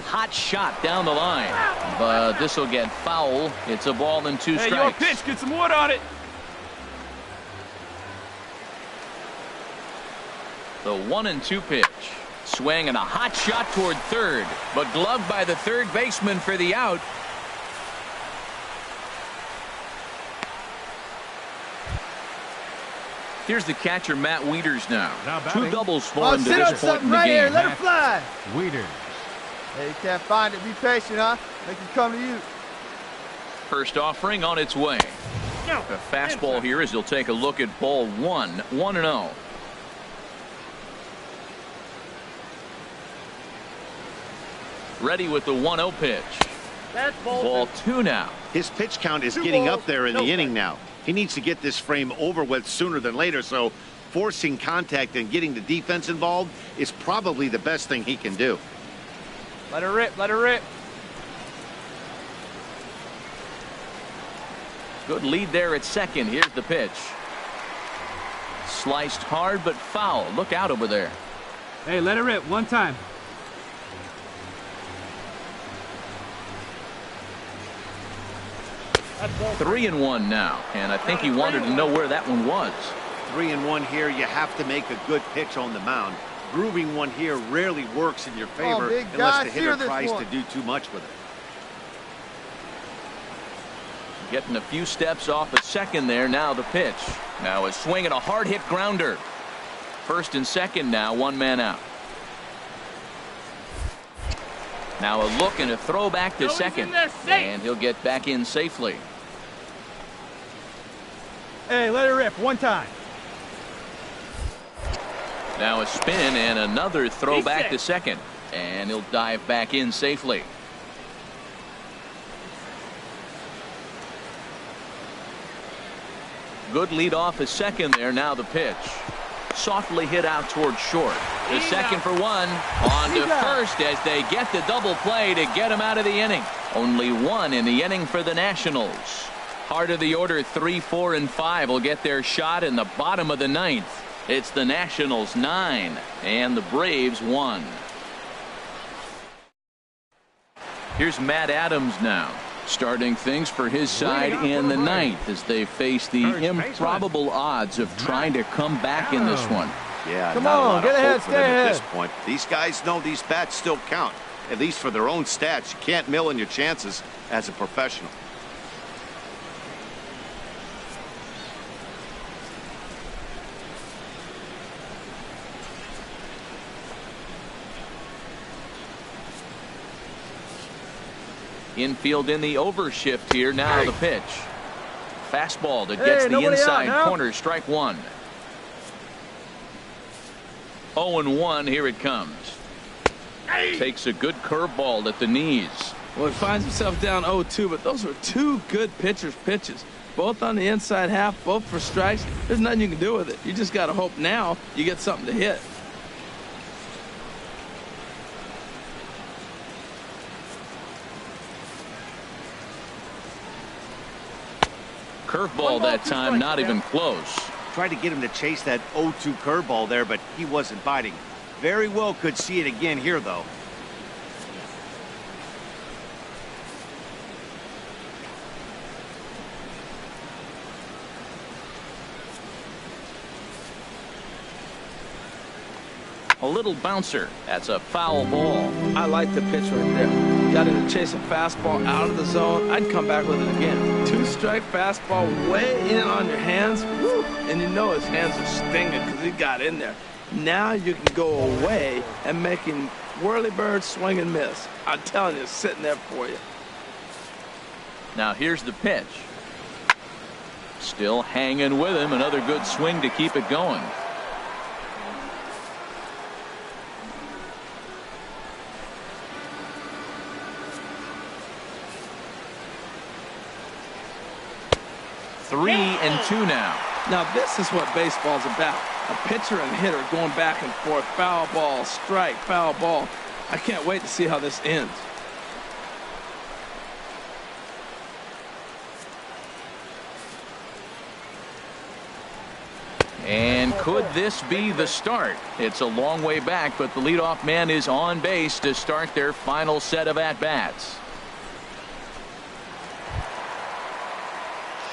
Hot shot down the line, but this will get foul. It's a ball and 2 strikes. Hey, your pitch. Get some wood on it. The 1-2 pitch. Swing and a hot shot toward third, but gloved by the third baseman for the out. Here's the catcher, Matt Wieters now. 2 doubles for him to this point in the right game. here. Let it fly. Wieters. Hey, you can't find it. Be patient, huh? Make it come to you. First offering on its way. A fastball here as he'll take a look at ball 1. 1-0. Ready with the 1-0 pitch. That's Ball 2 now. His pitch count is getting up there in the inning now. He needs to get this frame over with sooner than later, so forcing contact and getting the defense involved is probably the best thing he can do. Let her rip. Let her rip. Good lead there at second. Here's the pitch. Sliced hard but foul. Look out over there. Hey, let it rip one time. That's ball. 3-1 now, and I think he wanted to know where that one was. 3-1 here. You have to make a good pitch on the mound. Grooving one here rarely works in your favor big unless guy, the steer hitter this tries one. to do too much with it. Getting a few steps off at second there. Now the pitch. Now a swing and a hard hit grounder. First and second now, 1 man out. Now a look and a throw back to second, and he'll get back in safely. Hey, let it rip one time. Now a spin and another throw back to second, and he'll dive back in safely. Good lead off at second there. Now the pitch. Softly hit out toward short. The second for 1. On to first as they get the double play to get him out of the inning. Only 1 in the inning for the Nationals. Heart of the order 3, 4, and 5 will get their shot in the bottom of the 9th. It's the Nationals 9 and the Braves 1. Here's Matt Adams now, starting things for his side in the 9th as they face the improbable odds of trying to come back in this one. Yeah, Come not a on, lot get of ahead, hope for stay them at ahead. this point. These guys know these bats still count, at least for their own stats. You can't mill in your chances as a professional. Infield in the overshift here. Now the pitch. Fastball that gets the nobody inside out now. corner. Strike 1. 0-1. Here it comes. Takes a good curveball at the knees. Well, he finds himself down 0-2, but those were 2 good pitchers' pitches. Both on the inside half, both for strikes. There's nothing you can do with it. You just got to hope now you get something to hit. Curveball that time, not even close. Tried to get him to chase that 0-2 curveball there, but he wasn't biting. Very well could see it again here, though. A little bouncer. That's a foul ball. I like the pitch right there. Got him to chase a fastball out of the zone. I'd come back with it again. 2-strike fastball way in on your hands. Woo! And you know his hands are stinging because he got in there. Now you can go away and make him whirly bird swing and miss. I'm telling you, it's sitting there for you. Now here's the pitch. Still hanging with him. Another good swing to keep it going. Three and two now. Now this is what baseball's about. A pitcher and hitter going back and forth. Foul ball, strike, foul ball. I can't wait to see how this ends. And could this be the start? It's a long way back, but the leadoff man is on base to start their final set of at-bats.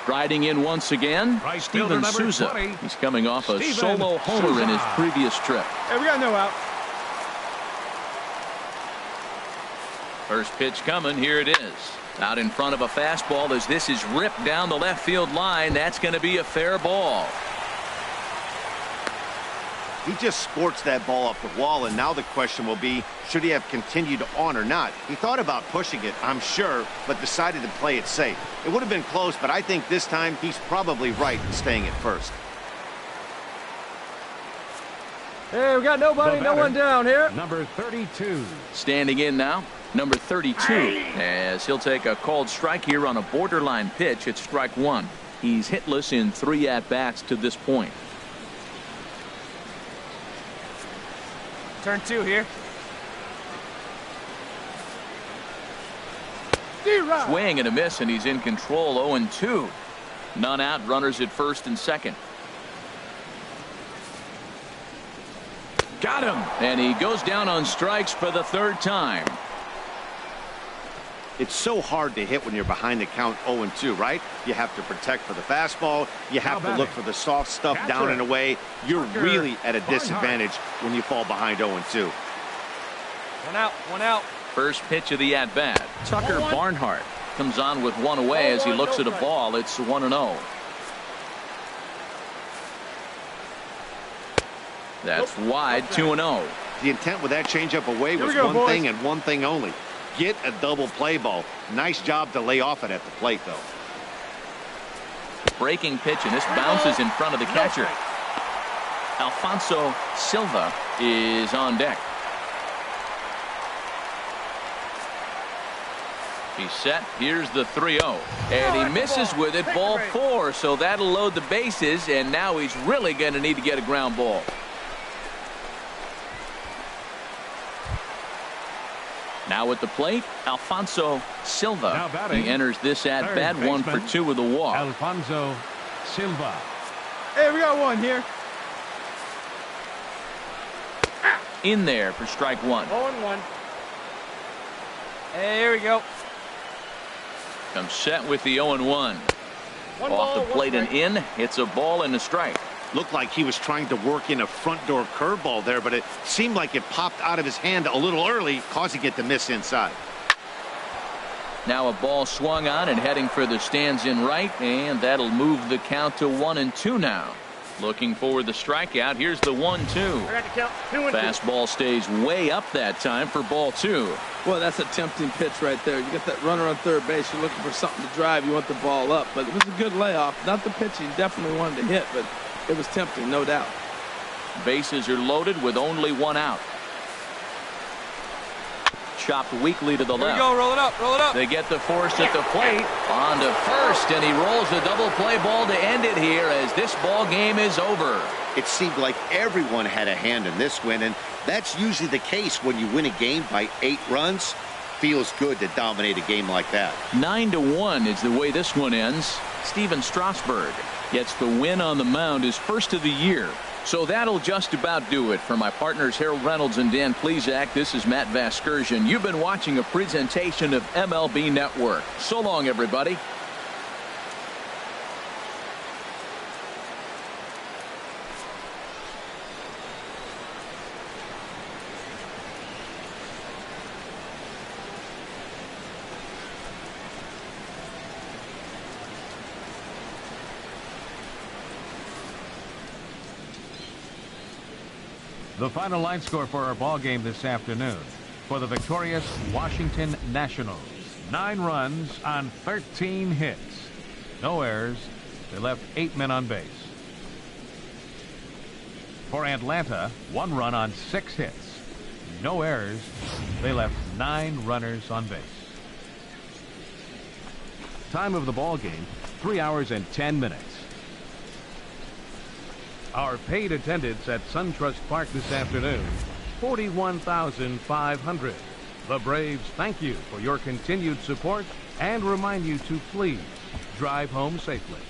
Striding in once again, Right fielder, Steven number Souza. 20. He's coming off a Steven solo homer Souza. in his previous trip. Hey, we got no out. First pitch coming. Here it is. Out in front of a fastball as this is ripped down the left field line. That's going to be a fair ball. He just scorched that ball up the wall, and now the question will be, should he have continued on or not? He thought about pushing it, I'm sure, but decided to play it safe. It would have been close, but I think this time he's probably right in staying at first. Hey, we got nobody, no one down here. Number 32. Standing in now, number 32, as he'll take a called strike here on a borderline pitch. It's strike one. He's hitless in 3 at-bats to this point. Turn 2 here. Swing and a miss, and he's in control. 0-2. None out. Runners at first and second. Got him, and he goes down on strikes for the 3rd time. It's so hard to hit when you're behind the count 0-2, right? You have to protect for the fastball. You have to look for the soft stuff down and away. You're really at a disadvantage when you fall behind 0-2. One out, one out. First pitch of the at-bat. Tucker Barnhart comes on with one away as he looks at a ball. It's 1-0. That's wide, 2-0. The intent with that changeup away was one thing and one thing only. Get a double play ball. Nice job to lay off it at the plate, though. Breaking pitch, and this bounces in front of the catcher. Alfonso Silva is on deck. He's set. Here's the 3-0. And he misses with it. Ball 4. So that'll load the bases. And now he's really going to need to get a ground ball. Now at the plate, Alfonso Silva. He enters this at bat 1 for 2 with a walk. Alfonso Silva. Hey, we got one here. In there for strike 1. 0-1. Hey, here we go. Comes set with the 0-1. Off the plate and in. It's a ball and a strike. Looked like he was trying to work in a front door curveball there, but it seemed like it popped out of his hand a little early, causing it to miss inside. Now a ball swung on and heading for the stands in right, and that'll move the count to 1-2 now. Looking for the strikeout. Here's the 1-2. I got the count. 2-2. Fastball stays way up that time for ball 2. Well, that's a tempting pitch right there. You get that runner on third base. You're looking for something to drive. You want the ball up. But it was a good layoff. Not the pitch he definitely wanted to hit, but it was tempting, no doubt. Bases are loaded with only 1 out. Chopped weakly to the Here left. we go. Roll it up. Roll it up. They get the force at the plate. On to first, and he rolls a double play ball to end it here as this ball game is over. It seemed like everyone had a hand in this win, and that's usually the case when you win a game by 8 runs. Feels good to dominate a game like that. 9-1 is the way this one ends. Steven Strasburg gets the win on the mound, his first of the year. So that'll just about do it. For my partners Harold Reynolds and Dan Plesac, this is Matt Vasgersian. You've been watching a presentation of MLB Network. So long, everybody. The final line score for our ball game this afternoon. For the victorious Washington Nationals, 9 runs on 13 hits. No errors. They left 8 men on base. For Atlanta, 1 run on 6 hits. No errors. They left 9 runners on base. Time of the ball game, 3 hours and 10 minutes. Our paid attendance at SunTrust Park this afternoon, 41,500. The Braves thank you for your continued support and remind you to please drive home safely.